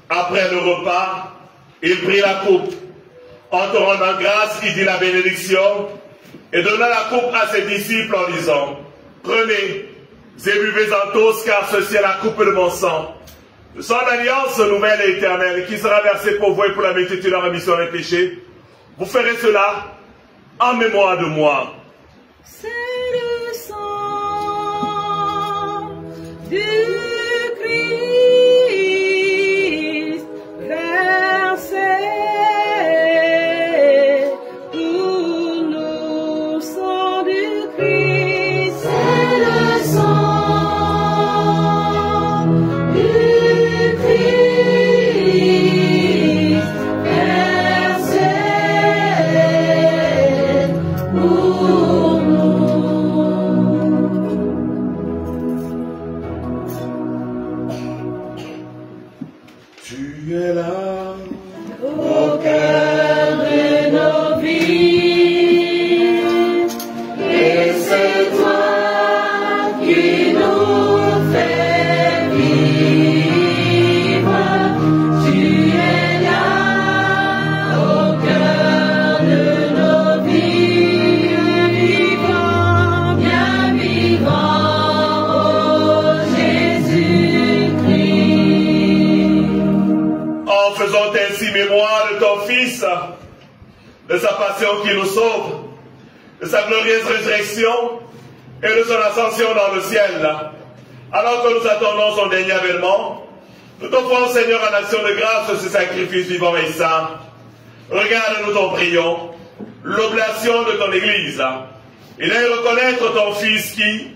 après le repas, il prit la coupe. En te rendant grâce, il dit la bénédiction et donna la coupe à ses disciples en disant, prenez et buvez-en tous, car ceci est la coupe de mon sang, le sang d'alliance nouvelle et éternelle, qui sera versé pour vous et pour la multitude de la rémission des péchés. Vous ferez cela en mémoire de moi. C'est le sang du Christ versé pour nous, sang du Christ. C'est le sang du Christ versé pour nous. Tu es là. Au cœur de nos vies, et c'est toi qui nous fais vivre. Tu es là, au cœur de nos vies, bien vivant, oh Jésus-Christ. En faisant ainsi mémoire de ton Fils, de sa passion qui nous sauve, de sa glorieuse résurrection et de son ascension dans le ciel, alors que nous attendons son dernier avènement, nous t'offrons, Seigneur, en action de grâce ce sacrifice vivant et saint. Regarde, nous t'en prions, l'oblation de ton Église, et d'aille reconnaître ton Fils qui,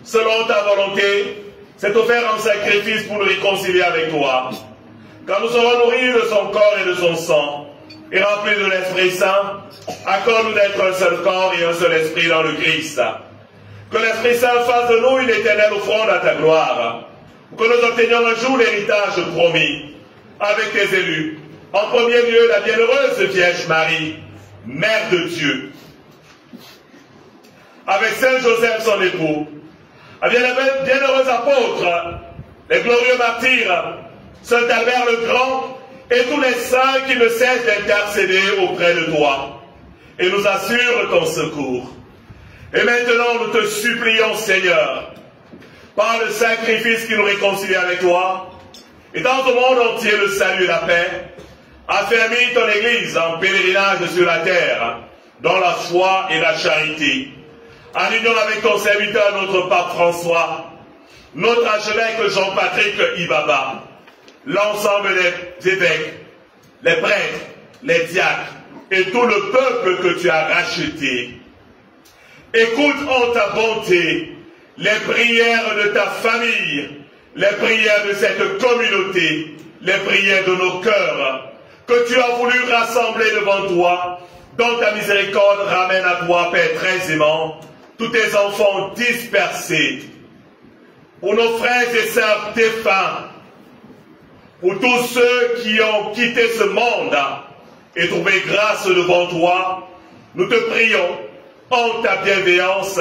selon ta volonté, s'est offert en sacrifice pour nous réconcilier avec toi. Quand nous serons nourris de son corps et de son sang, et remplis de l'Esprit Saint, accorde-nous d'être un seul corps et un seul esprit dans le Christ. Que l'Esprit Saint fasse de nous une éternelle offrande à ta gloire, pour que nous obtenions un jour l'héritage promis, avec tes élus. En premier lieu, la bienheureuse Vierge Marie, Mère de Dieu, avec Saint Joseph son époux, avec les bienheureux apôtres, les glorieux martyrs, Saint Albert le Grand, et tous les saints qui ne cessent d'intercéder auprès de toi, et nous assurent ton secours. Et maintenant, nous te supplions, Seigneur, par le sacrifice qui nous réconcilie avec toi, et dans au monde entier le salut et la paix, affermis ton Église en pèlerinage sur la terre, dans la foi et la charité, en union avec ton serviteur, notre pape François, notre archevêque Jean-Patrick Ibaba, l'ensemble des évêques, les prêtres, les diacres, et tout le peuple que tu as racheté. Écoute en ta bonté les prières de ta famille, les prières de cette communauté, les prières de nos cœurs, que tu as voulu rassembler devant toi. Dans ta miséricorde, ramène à toi, Père très aimant, tous tes enfants dispersés, pour nos frères et sœurs défunts, pour tous ceux qui ont quitté ce monde et trouvé grâce devant toi, nous te prions, en ta bienveillance,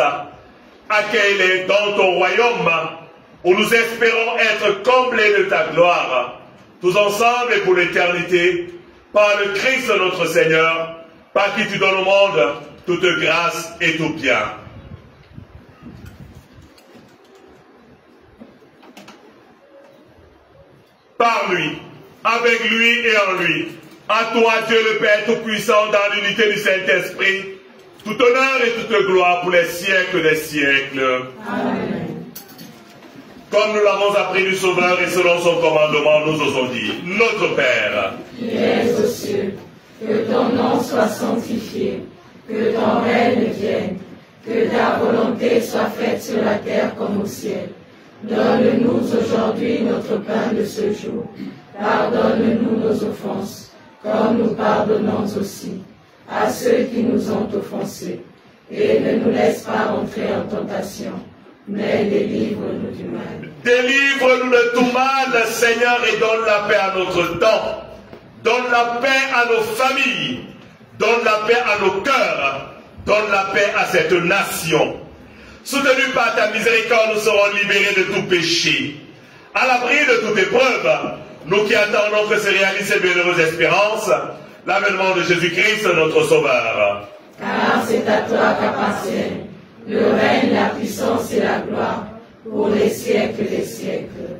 accueille-les dans ton royaume, où nous espérons être comblés de ta gloire, tous ensemble et pour l'éternité, par le Christ notre Seigneur, par qui tu donnes au monde toute grâce et tout bien. Par lui, avec lui et en lui, à toi Dieu le Père Tout-Puissant, dans l'unité du Saint-Esprit, tout honneur et toute gloire pour les siècles des siècles. Amen. Comme nous l'avons appris du Sauveur et selon son commandement, nous osons dire, notre Père, qui es aux cieux, que ton nom soit sanctifié, que ton règne vienne, que ta volonté soit faite sur la terre comme au ciel. Donne-nous aujourd'hui notre pain de ce jour. Pardonne-nous nos offenses, comme nous pardonnons aussi à ceux qui nous ont offensés. Et ne nous laisse pas entrer en tentation, mais délivre-nous du mal. Délivre-nous de tout mal, Seigneur, et donne la paix à notre temps. Donne la paix à nos familles. Donne la paix à nos cœurs. Donne la paix à cette nation. Soutenus par ta miséricorde, nous serons libérés de tout péché. À l'abri de toute épreuve, nous qui attendons que se réalise cette bienheureuse espérance, l'avènement de Jésus-Christ, notre Sauveur. Car c'est à toi qu'appartiennent le règne, la puissance et la gloire pour les siècles des siècles.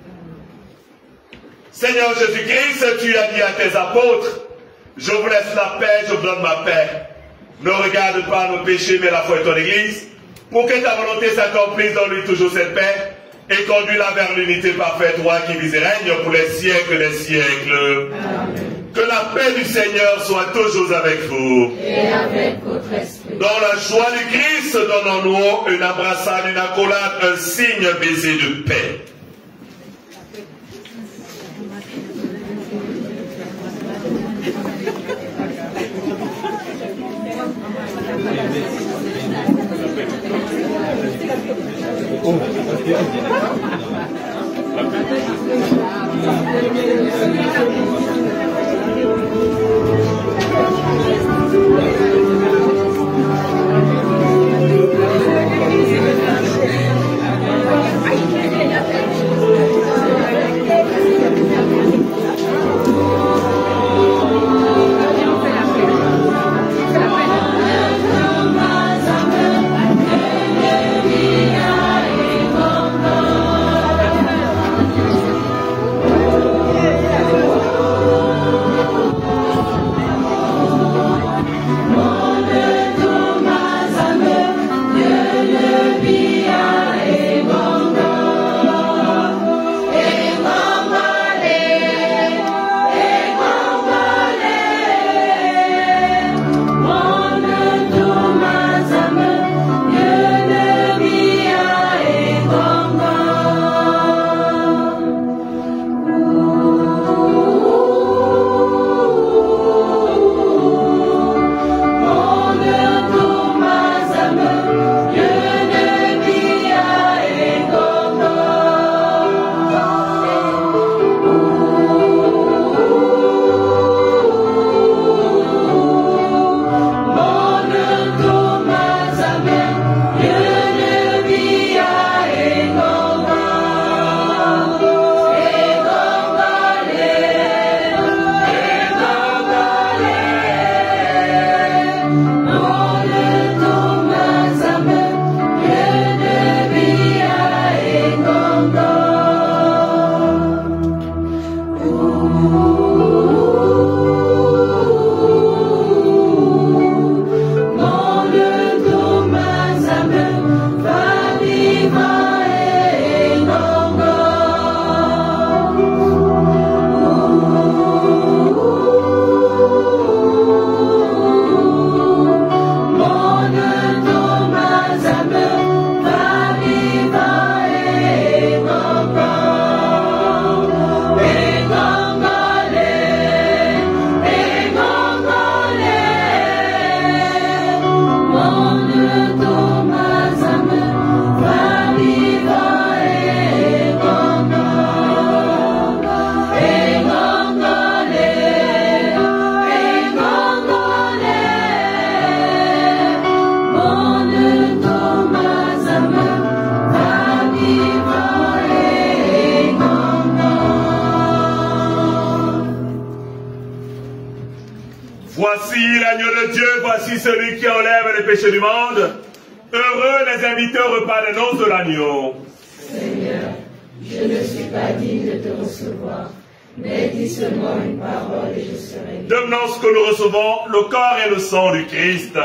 Seigneur Jésus-Christ, tu as dit à tes apôtres, je vous laisse la paix, je vous donne ma paix. Ne regarde pas nos péchés, mais la foi de ton Église, pour que ta volonté s'accomplisse, donne-lui toujours cette paix, et conduis-la vers l'unité parfaite, toi qui vis et règnes pour les siècles des siècles. Amen. Que la paix du Seigneur soit toujours avec vous. Et avec votre esprit. Dans la joie du Christ, donnons-nous une embrassade, une accolade, un signe, un baiser de paix. Voici l'agneau de Dieu, voici celui qui enlève les péchés du monde. Heureux les invités au repas de noces de l'agneau. Seigneur, je ne suis pas digne de te recevoir, mais dis seulement une parole et je serai libre. Devenons ce que nous recevons, le corps et le sang du Christ.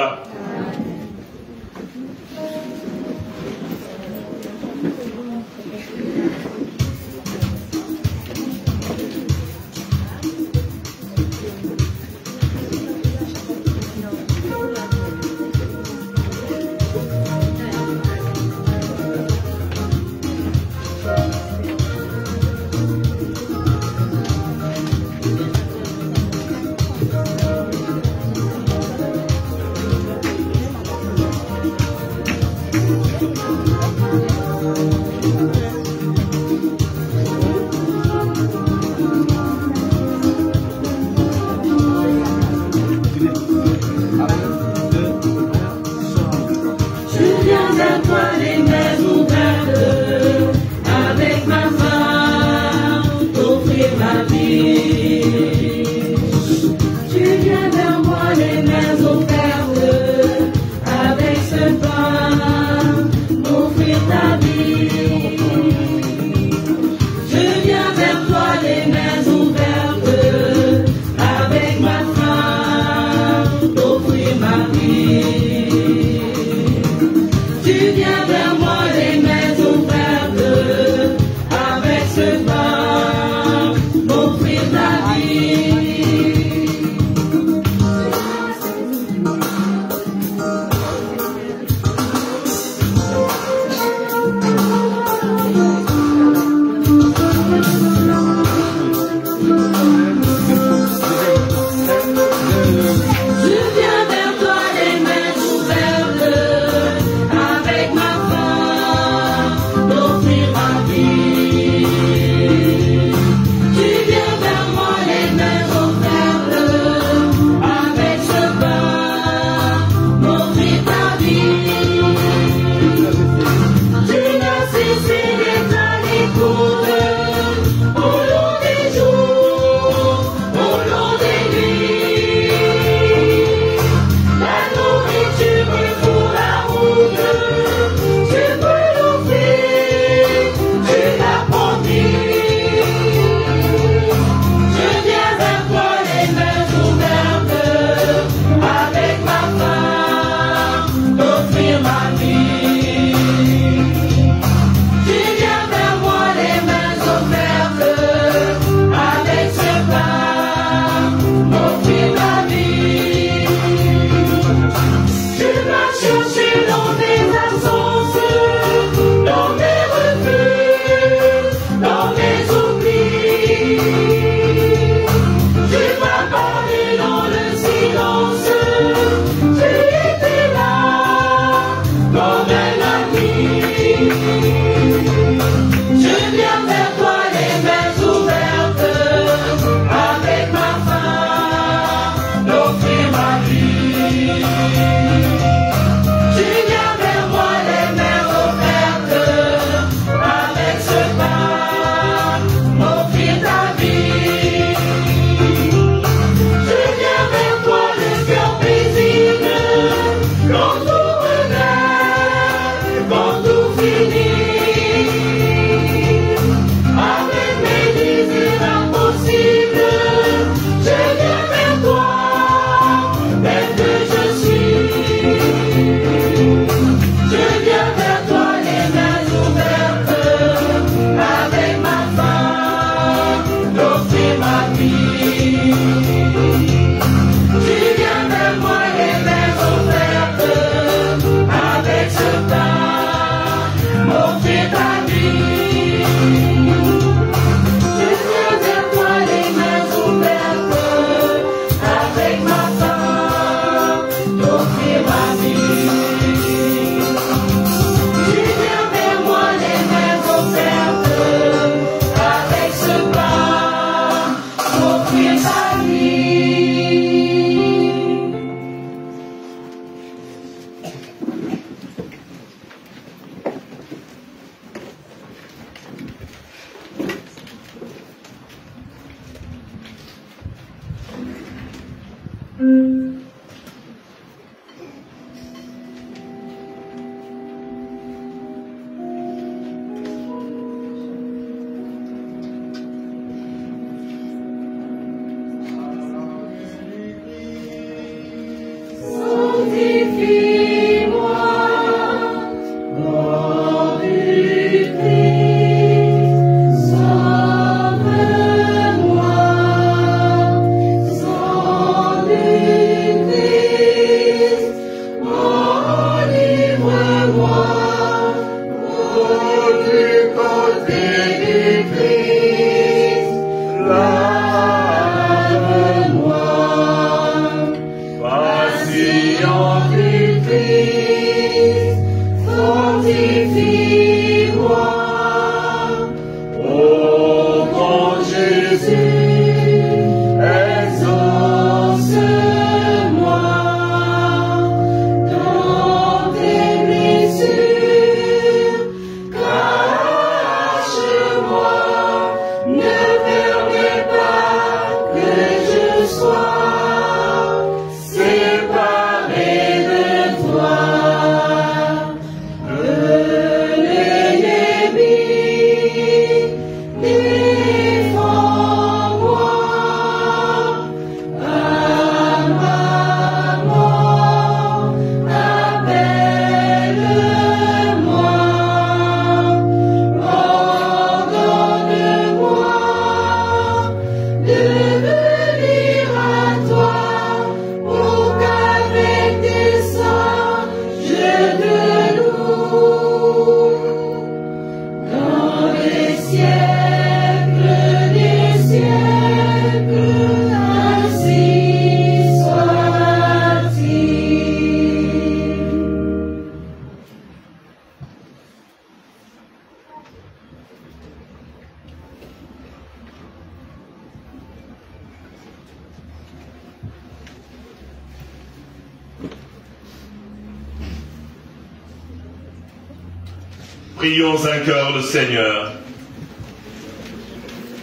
Prions un cœur le Seigneur.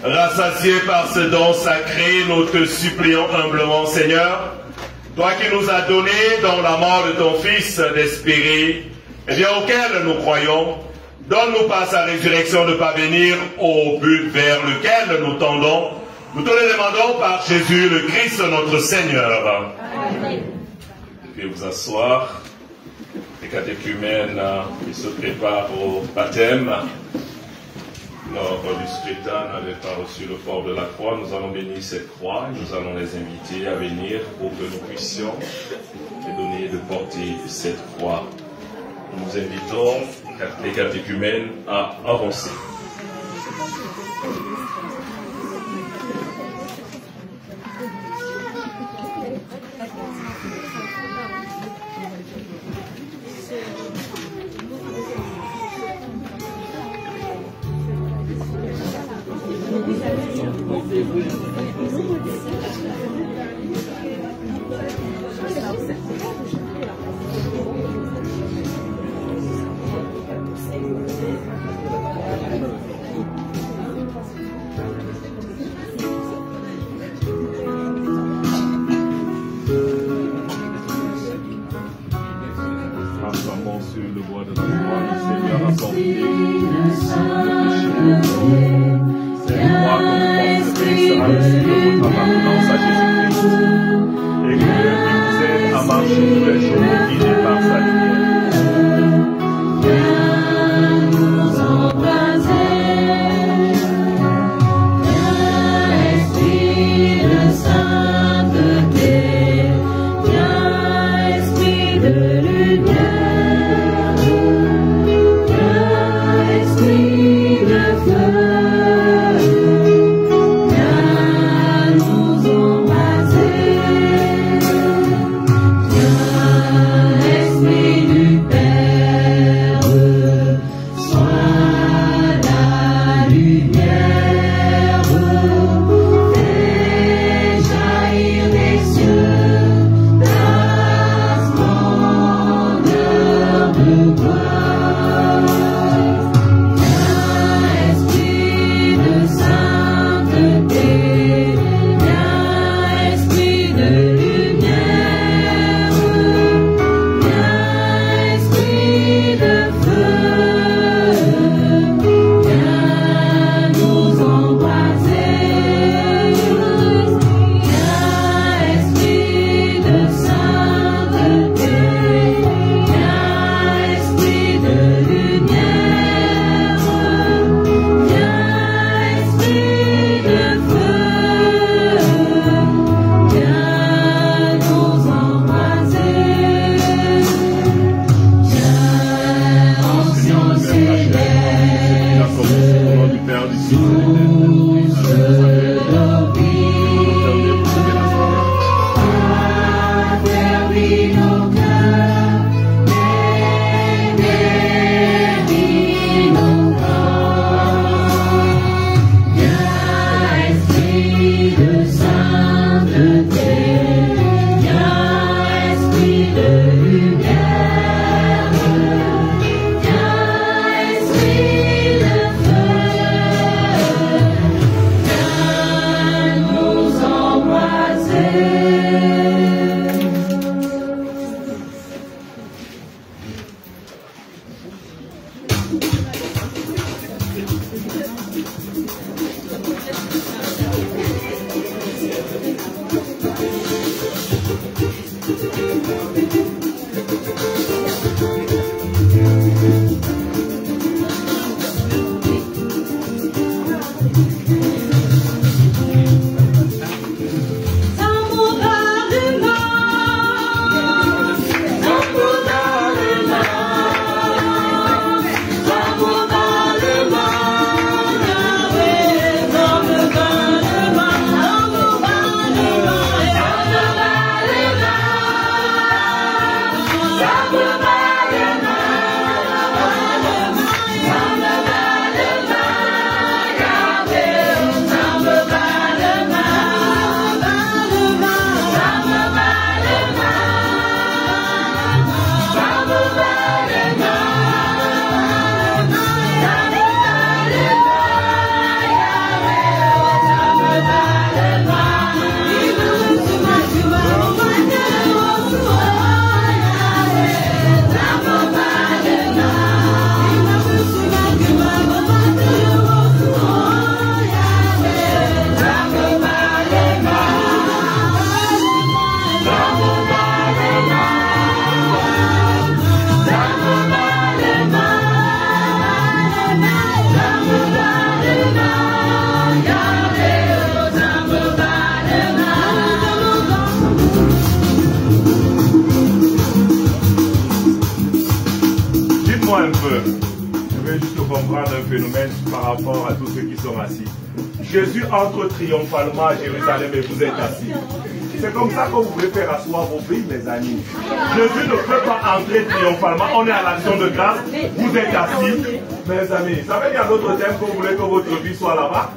Rassasiés par ce don sacré, nous te supplions humblement, Seigneur, toi qui nous as donné dans la mort de ton Fils d'espérer, eh bien auquel nous croyons, donne-nous par sa résurrection de parvenir au but vers lequel nous tendons. Nous te le demandons par Jésus le Christ notre Seigneur. Amen. Puis vous asseoir. Les catéchumènes qui se préparent au baptême. Lors du scrutin n'avaient pas reçu le port de la croix. Nous allons bénir cette croix et nous allons les inviter à venir pour que nous puissions les donner de porter cette croix. Nous invitons les catéchumènes à avancer. Esprit Un peu. Je vais juste comprendre un phénomène par rapport à tous ceux qui sont assis. Jésus entre triomphalement à Jérusalem et vous êtes assis. C'est comme ça que vous voulez faire asseoir vos vies, mes amis. Jésus ne peut pas entrer triomphalement. On est à l'action de grâce. Vous êtes assis, mes amis. Vous savez, il y a d'autres thèmes que vous voulez que votre vie soit là-bas.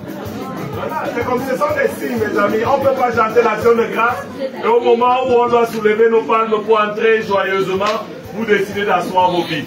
Voilà, c'est comme ce sont des signes, mes amis. On ne peut pas chanter l'action de grâce. Et au moment où on doit soulever nos palmes pour entrer joyeusement, vous décidez d'asseoir vos vies.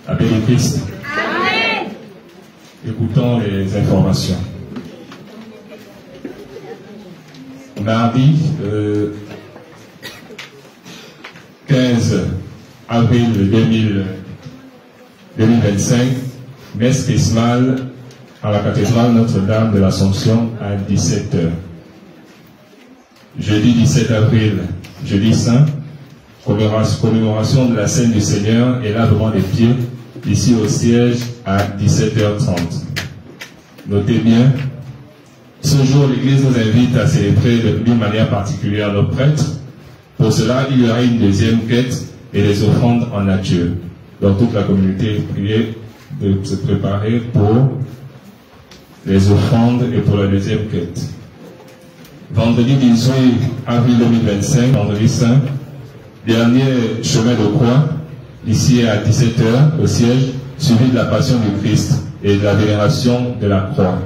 Appelez Christ. Amen. Écoutons les informations. Mardi 15 avril 2025, messe chrismale à la cathédrale Notre-Dame de l'Assomption à 17h. Jeudi 17 avril, jeudi saint, commémoration de la scène du Seigneur et lavement des pieds ici au siège à 17h30. Notez bien, ce jour l'Église nous invite à célébrer d'une manière particulière nos prêtres. Pour cela, il y aura une deuxième quête et les offrandes en nature. Donc toute la communauté est priée de se préparer pour les offrandes et pour la deuxième quête. Vendredi 18 avril 2025, vendredi saint, dernier chemin de croix, ici à 17h au siège, suivi de la passion du Christ et de la vénération de la croix.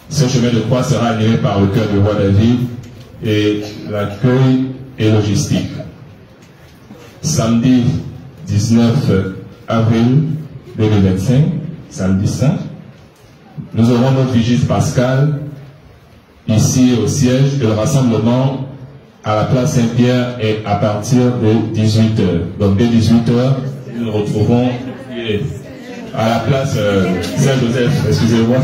Ce chemin de croix sera animé par le cœur du roi David et l'accueil et logistique. Samedi 19 avril 2025, samedi saint, nous aurons notre vigile pascale ici au siège et le rassemblement à la place Saint-Pierre est à partir de 18h. Donc dès 18h, nous nous retrouvons à la place Saint-Joseph, excusez-moi,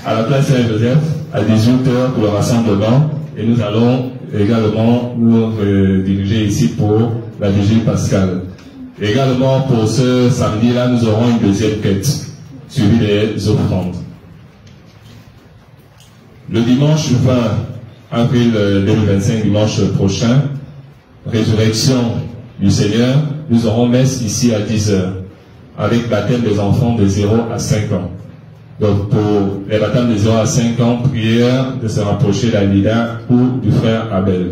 à la place Saint-Joseph à 18h pour le rassemblement et nous allons également nous diriger ici pour la vigile pascale. Également pour ce samedi-là, nous aurons une deuxième quête suivie des offrandes. Le dimanche 20 avril 2025, dimanche prochain, résurrection du Seigneur, nous aurons messe ici à 10h avec baptême des enfants de 0 à 5 ans. Donc pour les baptêmes de 0 à 5 ans, prière de se rapprocher d'Alida ou du frère Abel.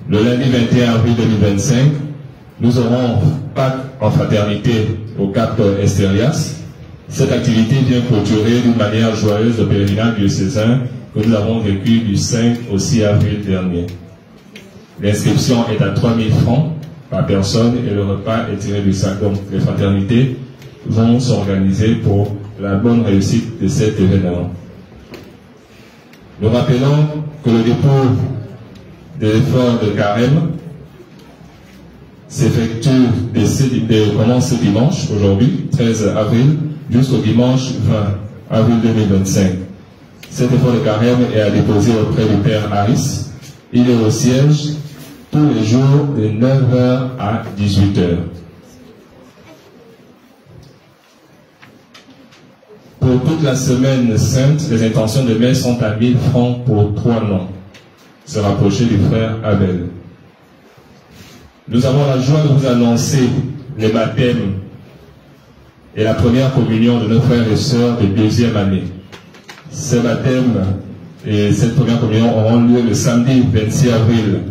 Le lundi 21 avril 2025, nous aurons Pâques en fraternité au Cap Estérias. Cette activité vient clôturer d'une manière joyeuse le pèlerinage diocésain que nous avons vécu du 5 au 6 avril dernier. L'inscription est à 3 000 francs par personne et le repas est tiré du sac. Donc les fraternités vont s'organiser pour la bonne réussite de cet événement. Nous rappelons que le dépôt de l'effort de carême s'effectue commence ce dimanche, aujourd'hui, 13 avril, jusqu'au dimanche 20 avril 2025. Cet effort de carême est à déposer auprès du Père Harris. Il est au siège tous les jours de 9h à 18h. Pour toute la semaine sainte, les intentions de messe sont à 1000 francs pour 3 noms. Se rapprocher du frère Abel. Nous avons la joie de vous annoncer les baptêmes et la première communion de nos frères et sœurs de deuxième année. Ces baptêmes et cette première communion auront lieu le samedi 26 avril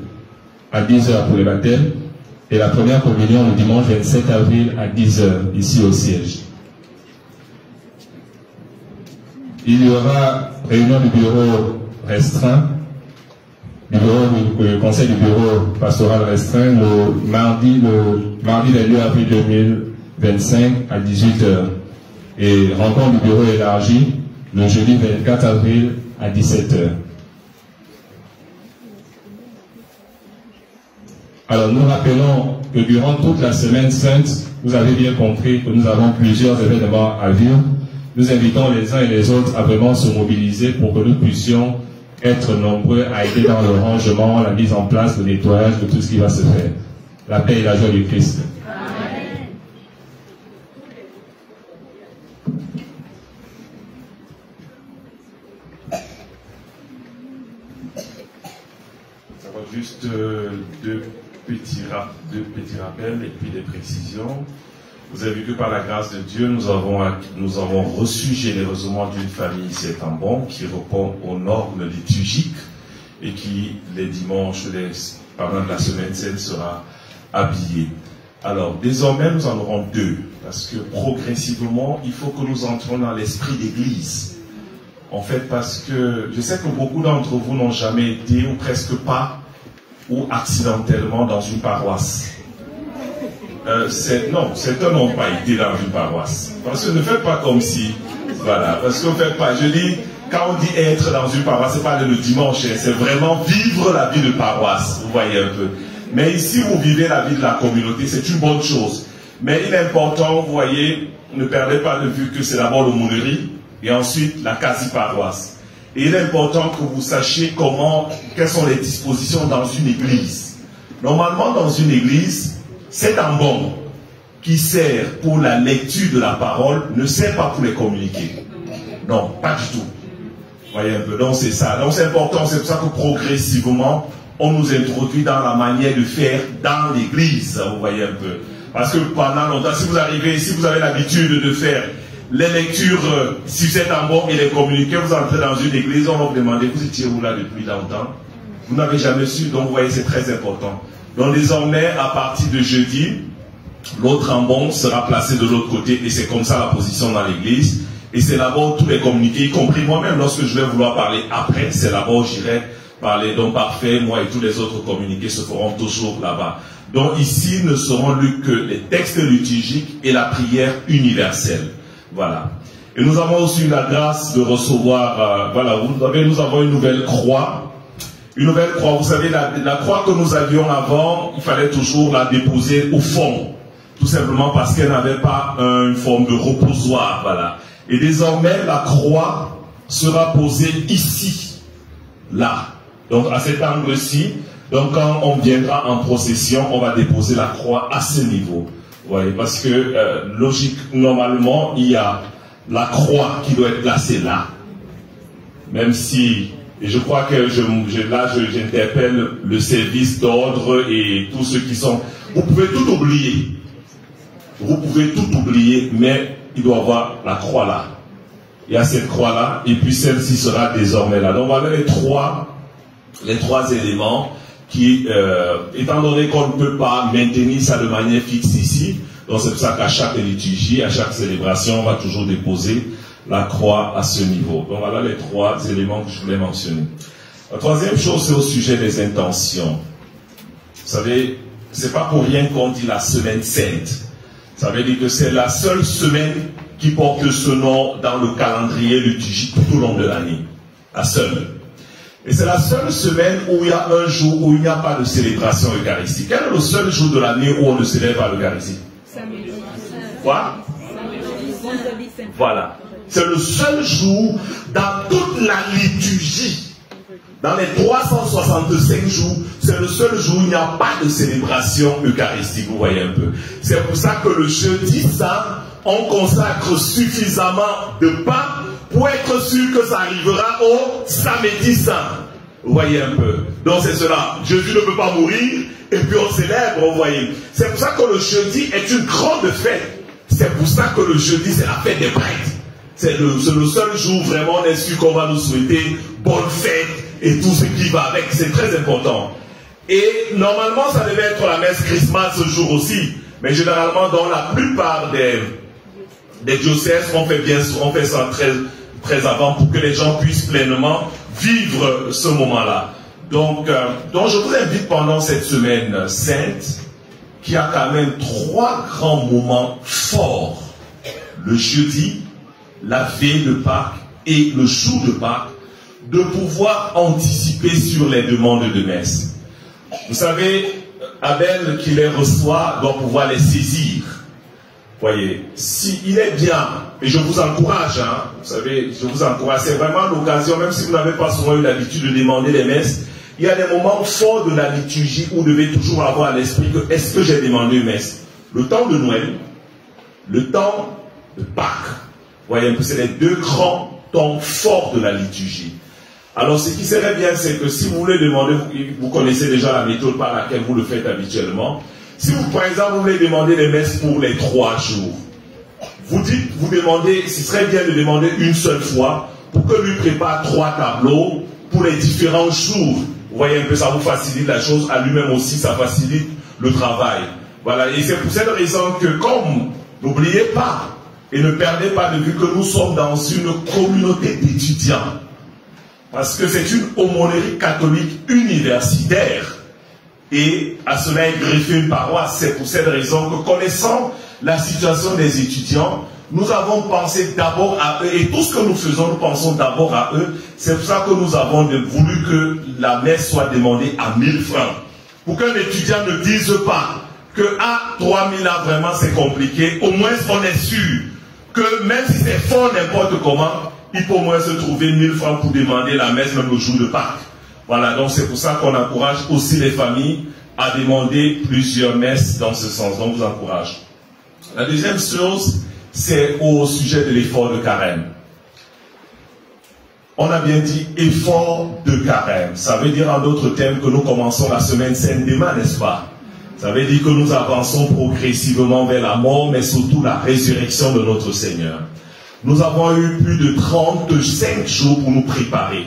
à 10h pour les baptêmes et la première communion le dimanche 27 avril à 10h ici au siège. Il y aura réunion du bureau restreint, du conseil du bureau pastoral restreint le mardi 22 avril 2025 à 18h et rencontre du bureau élargi le jeudi 24 avril à 17h. Alors nous rappelons que durant toute la semaine sainte, vous avez bien compris que nous avons plusieurs événements à vivre. Nous invitons les uns et les autres à vraiment se mobiliser pour que nous puissions être nombreux à aider dans le rangement, la mise en place, le nettoyage de tout ce qui va se faire. La paix et la joie du Christ. Amen. Ça va juste deux petits rappels et puis des précisions. Vous avez vu que par la grâce de Dieu, nous avons reçu généreusement d'une famille Saint-Ambon qui répond aux normes liturgiques et qui, les dimanches, pendant la semaine sainte, sera habillé. Alors, désormais, nous en aurons 2, parce que progressivement, il faut que nous entrions dans l'esprit d'église. En fait, parce que je sais que beaucoup d'entre vous n'ont jamais été, ou presque pas, ou accidentellement dans une paroisse. non, certains n'ont pas été dans une paroisse. Parce que ne faites pas comme si, voilà, parce que ne faites pas, je dis, quand on dit être dans une paroisse, c'est pas le dimanche, c'est vraiment vivre la vie de paroisse, vous voyez un peu. Mais ici, vous vivez la vie de la communauté, c'est une bonne chose. Mais il est important, vous voyez, ne perdez pas de vue que c'est d'abord l'aumônerie et ensuite la quasi-paroisse. Et il est important que vous sachiez quelles sont les dispositions dans une église. Normalement, dans une église, cet ambon qui sert pour la lecture de la parole ne sert pas pour les communiquer. Non, pas du tout. Vous voyez un peu, donc c'est ça. Donc c'est important, c'est pour ça que progressivement, on nous introduit dans la manière de faire dans l'église, vous voyez un peu. Parce que pendant longtemps, si vous arrivez, si vous avez l'habitude de faire les lectures, si vous êtes en bon et les communiqués, vous entrez dans une église, on va vous demander, vous étiez où là depuis longtemps? Vous n'avez jamais su, donc vous voyez, c'est très important. Donc désormais, à partir de jeudi, l'autre ambon sera placé de l'autre côté, et c'est comme ça la position dans l'église. Et c'est là-bas tous les communiqués, y compris moi-même, lorsque je vais vouloir parler après, c'est là-bas où j'irai parler. Donc parfait, moi et tous les autres communiqués se feront toujours là-bas. Donc ici ne seront lus que les textes liturgiques et la prière universelle. Voilà. Et nous avons aussi eu la grâce de recevoir, voilà, nous avons une nouvelle croix. Une nouvelle croix, vous savez, la croix que nous avions avant, il fallait toujours la déposer au fond. Tout simplement parce qu'elle n'avait pas une forme de reposoir, voilà. Et désormais, la croix sera posée ici, là. Donc à cet angle-ci, donc quand on viendra en procession, on va déposer la croix à ce niveau. Vous voyez, parce que logique, normalement, il y a la croix qui doit être placée là. Même si, et je crois que j'interpelle le service d'ordre et tous ceux qui sont... Vous pouvez tout oublier. Vous pouvez tout oublier, mais il doit y avoir la croix là. Il y a cette croix là, et puis celle-ci sera désormais là. Donc voilà les trois éléments qui, étant donné qu'on ne peut pas maintenir ça de manière fixe ici, donc c'est pour ça qu'à chaque liturgie, à chaque célébration, on va toujours déposer la croix à ce niveau. Donc voilà les trois éléments que je voulais mentionner. La troisième chose, c'est au sujet des intentions. Vous savez, c'est pas pour rien qu'on dit la semaine sainte. Ça veut dire que c'est la seule semaine qui porte ce nom dans le calendrier liturgique tout au long de l'année. La seule. Et c'est la seule semaine où il y a un jour où il n'y a pas de célébration eucharistique. Quel est le seul jour de l'année où on ne célèbre pas l'Eucharistie? Quoi? Voilà. C'est le seul jour dans toute la liturgie. Dans les 365 jours, c'est le seul jour où il n'y a pas de célébration eucharistique, vous voyez un peu. C'est pour ça que le jeudi saint, on consacre suffisamment de pain pour être sûr que ça arrivera au samedi saint. Vous voyez un peu. Donc c'est cela. Jésus ne peut pas mourir et puis on célèbre, vous voyez. C'est pour ça que le jeudi est une grande fête. C'est pour ça que le jeudi, c'est la fête des prêtres. C'est le seul jour vraiment, on est sûr qu'on va nous souhaiter bonne fête et tout ce qui va avec. C'est très important. Et normalement, ça devait être la messe Christmas ce jour aussi. Mais généralement, dans la plupart des diocèses, on fait ça très avant pour que les gens puissent pleinement vivre ce moment-là. Donc je vous invite pendant cette semaine sainte, qui a quand même trois grands moments forts. Le jeudi, la veille de Pâques et le jour de Pâques, de pouvoir anticiper sur les demandes de messe. Vous savez, Abel qui les reçoit doit pouvoir les saisir. Voyez, il est bien, et je vous encourage, hein, vous savez, je vous encourage, c'est vraiment l'occasion, même si vous n'avez pas souvent eu l'habitude de demander les messes, il y a des moments forts de la liturgie où vous devez toujours avoir à l'esprit que est-ce que j'ai demandé une messe? Le temps de Noël, le temps de Pâques. Voyez un peu, c'est les deux grands temps forts de la liturgie. Alors ce qui serait bien, c'est que si vous voulez demander, vous connaissez déjà la méthode par laquelle vous le faites habituellement. Si vous, par exemple, vous voulez demander les messes pour les 3 jours, vous demandez, ce serait bien de demander une seule fois pour que lui prépare 3 tableaux pour les différents jours. Vous voyez un peu, ça vous facilite la chose, à lui-même aussi, ça facilite le travail. Voilà, et c'est pour cette raison que, comme, n'oubliez pas, et ne perdez pas de vue que nous sommes dans une communauté d'étudiants. Parce que c'est une aumônerie catholique universitaire. et à cela est greffée une paroisse. C'est pour cette raison que, connaissant la situation des étudiants, nous avons pensé d'abord à eux, et tout ce que nous faisons, nous pensons d'abord à eux. C'est pour ça que nous avons voulu que la messe soit demandée à 1000 francs. Pour qu'un étudiant ne dise pas que 3000 là vraiment c'est compliqué, au moins on est sûr que même si c'est fort n'importe comment, il peut au moins se trouver 1000 francs pour demander la messe même le jour de Pâques. Voilà, donc c'est pour ça qu'on encourage aussi les familles à demander plusieurs messes dans ce sens. Donc, on vous encourage. La deuxième chose, c'est au sujet de l'effort de carême. On a bien dit effort de carême. Ça veut dire en d'autres termes que nous commençons la semaine sainte demain, n'est-ce pas? Ça veut dire que nous avançons progressivement vers la mort, mais surtout la résurrection de notre Seigneur. Nous avons eu plus de 35 jours pour nous préparer.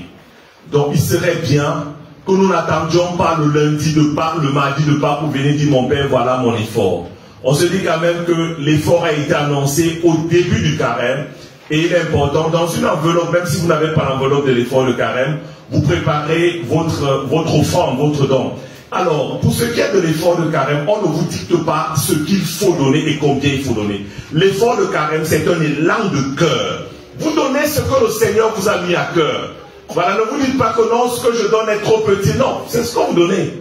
Donc il serait bien que nous n'attendions pas le lundi de Pâques, le mardi de Pâques pour venir dire mon Père, voilà mon effort. On se dit quand même que l'effort a été annoncé au début du carême et il est important, dans une enveloppe, même si vous n'avez pas l'enveloppe de l'effort de carême, vous préparez votre offrande, votre don. Alors, pour ce qui est de l'effort de carême, on ne vous dicte pas ce qu'il faut donner et combien il faut donner. L'effort de carême, c'est un élan de cœur. Vous donnez ce que le Seigneur vous a mis à cœur. Voilà, ne vous dites pas que non, ce que je donne est trop petit. Non, c'est ce que vous donnez.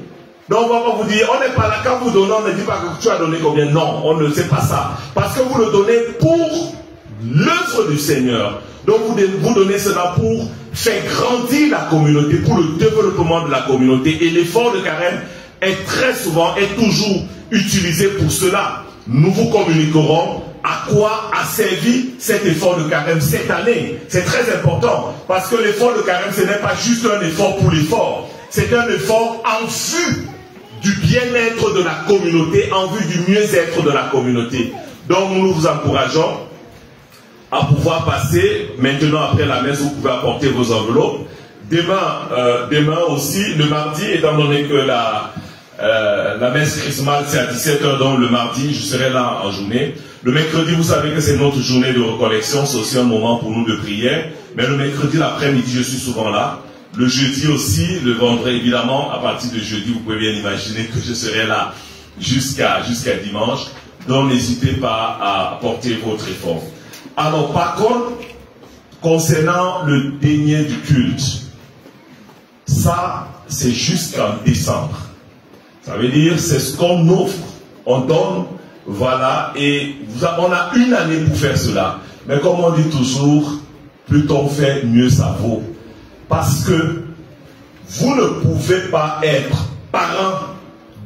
Donc on va pas vous dire, on n'est pas là, quand vous donnez, on ne dit pas que tu as donné combien. Non, on ne sait pas ça. Parce que vous le donnez pour l'œuvre du Seigneur. Donc vous donnez cela pour faire grandir la communauté, pour le développement de la communauté. Et l'effort de carême est très souvent, est toujours utilisé pour cela. Nous vous communiquerons à quoi a servi cet effort de carême cette année. C'est très important. Parce que l'effort de carême, ce n'est pas juste un effort pour l'effort. C'est un effort en vue du bien-être de la communauté, en vue du mieux-être de la communauté. Donc nous vous encourageons à pouvoir passer. Maintenant, après la messe, vous pouvez apporter vos enveloppes. Demain aussi, le mardi, étant donné que la messe chrismale c'est à 17h, donc le mardi, je serai là en journée. Le mercredi, vous savez que c'est notre journée de recollection, c'est aussi un moment pour nous de prière. Mais le mercredi, l'après-midi, je suis souvent là. Le jeudi aussi, le vendredi, évidemment, à partir de jeudi, vous pouvez bien imaginer que je serai là jusqu'à dimanche. Donc n'hésitez pas à apporter votre effort. Alors par contre, concernant le denier du culte, ça c'est jusqu'en décembre. Ça veut dire c'est ce qu'on offre, on donne, voilà, et on a une année pour faire cela. Mais comme on dit toujours, plus on fait, mieux ça vaut. Parce que vous ne pouvez pas être parent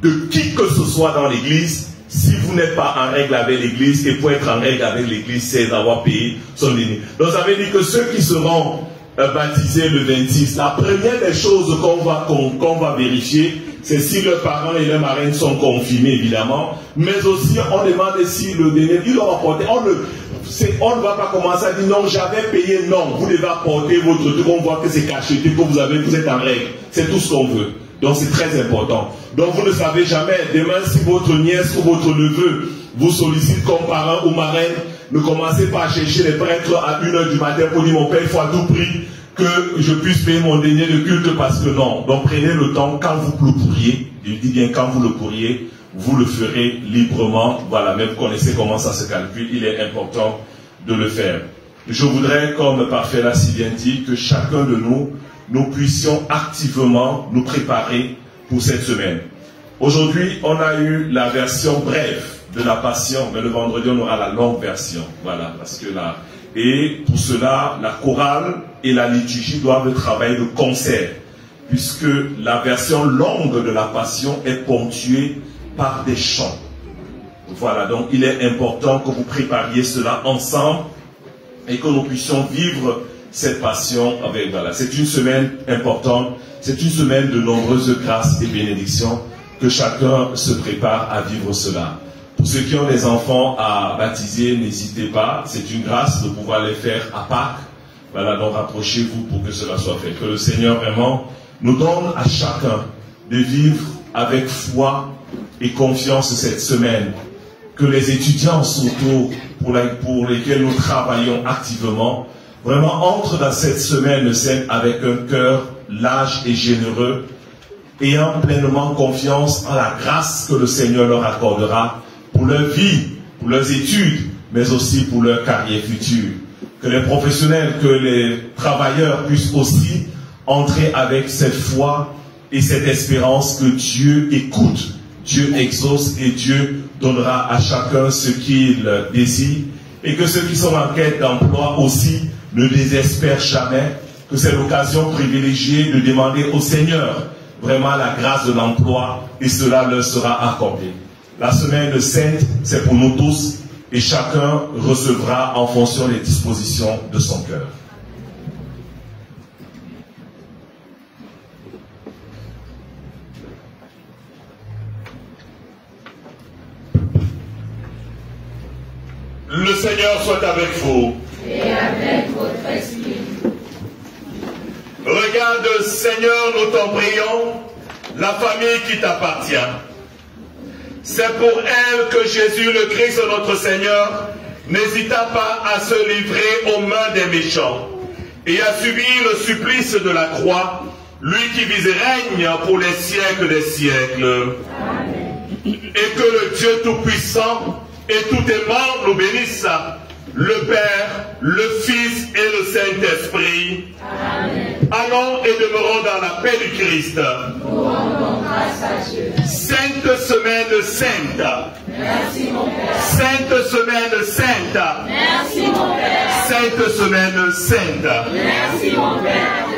de qui que ce soit dans l'église si vous n'êtes pas en règle avec l'église. Et pour être en règle avec l'église, c'est d'avoir payé son denier. Donc ça veut dire que ceux qui seront baptisés le 26, la première des choses qu'on va vérifier, c'est si leurs parents et leurs marraines sont confirmés, évidemment. Mais aussi, on demande si le denier, ils l'ont apporté. On ne va pas commencer à dire non, j'avais payé, non. Vous devez apporter votre truc, on voit que c'est cacheté, que vous êtes en règle. C'est tout ce qu'on veut. Donc c'est très important. Donc vous ne savez jamais, demain si votre nièce ou votre neveu vous sollicite comme parent ou marraine, ne commencez pas à chercher les prêtres à 1h du matin pour dire mon père, il faut à tout prix que je puisse payer mon denier de culte, parce que non. Donc prenez le temps, quand vous le pourriez, je dis bien quand vous le pourriez, vous le ferez librement. Voilà, même vous connaissez comment ça se calcule, il est important de le faire. Je voudrais, comme Parfait l'a si bien dit, que chacun de nous puissions activement nous préparer pour cette semaine. Aujourd'hui, on a eu la version brève de la Passion, mais le vendredi, on aura la longue version. Voilà, parce que là, et pour cela, la chorale et la liturgie doivent travailler de concert, puisque la version longue de la Passion est ponctuée par des chants. Voilà, donc il est important que vous prépariez cela ensemble et que nous puissions vivre cette passion avec, voilà. C'est une semaine importante, c'est une semaine de nombreuses grâces et bénédictions, que chacun se prépare à vivre cela. Pour ceux qui ont des enfants à baptiser, n'hésitez pas, c'est une grâce de pouvoir les faire à Pâques. Voilà, donc rapprochez-vous pour que cela soit fait. Que le Seigneur vraiment nous donne à chacun de vivre avec foi et confiance cette semaine. Que les étudiants surtout, pour lesquels nous travaillons activement, vraiment entrent dans cette semaine sainte avec un cœur large et généreux, ayant pleinement confiance en la grâce que le Seigneur leur accordera pour leur vie, pour leurs études, mais aussi pour leur carrière future. Que les professionnels, que les travailleurs puissent aussi entrer avec cette foi et cette espérance que Dieu écoute, Dieu exauce et Dieu donnera à chacun ce qu'il désire. Et que ceux qui sont en quête d'emploi aussi ne désespèrent jamais, que c'est l'occasion privilégiée de demander au Seigneur vraiment la grâce de l'emploi et cela leur sera accordé. La semaine sainte, c'est pour nous tous et chacun recevra en fonction des dispositions de son cœur. Le Seigneur soit avec vous. Et avec votre esprit. Regarde, Seigneur, nous t'en prions, la famille qui t'appartient. C'est pour elle que Jésus, le Christ, notre Seigneur, n'hésita pas à se livrer aux mains des méchants et à subir le supplice de la croix, lui qui vise et règne pour les siècles des siècles. Amen. Et que le Dieu Tout-Puissant et tout aimant nous bénisse, le Père, le Fils et le Saint-Esprit. Amen. Allons et demeurons dans la paix du Christ. Nous rendons grâce à Dieu. Sainte semaine sainte. Merci mon Père. Sainte semaine sainte. Merci mon Père. Sainte semaine sainte. Merci mon Père.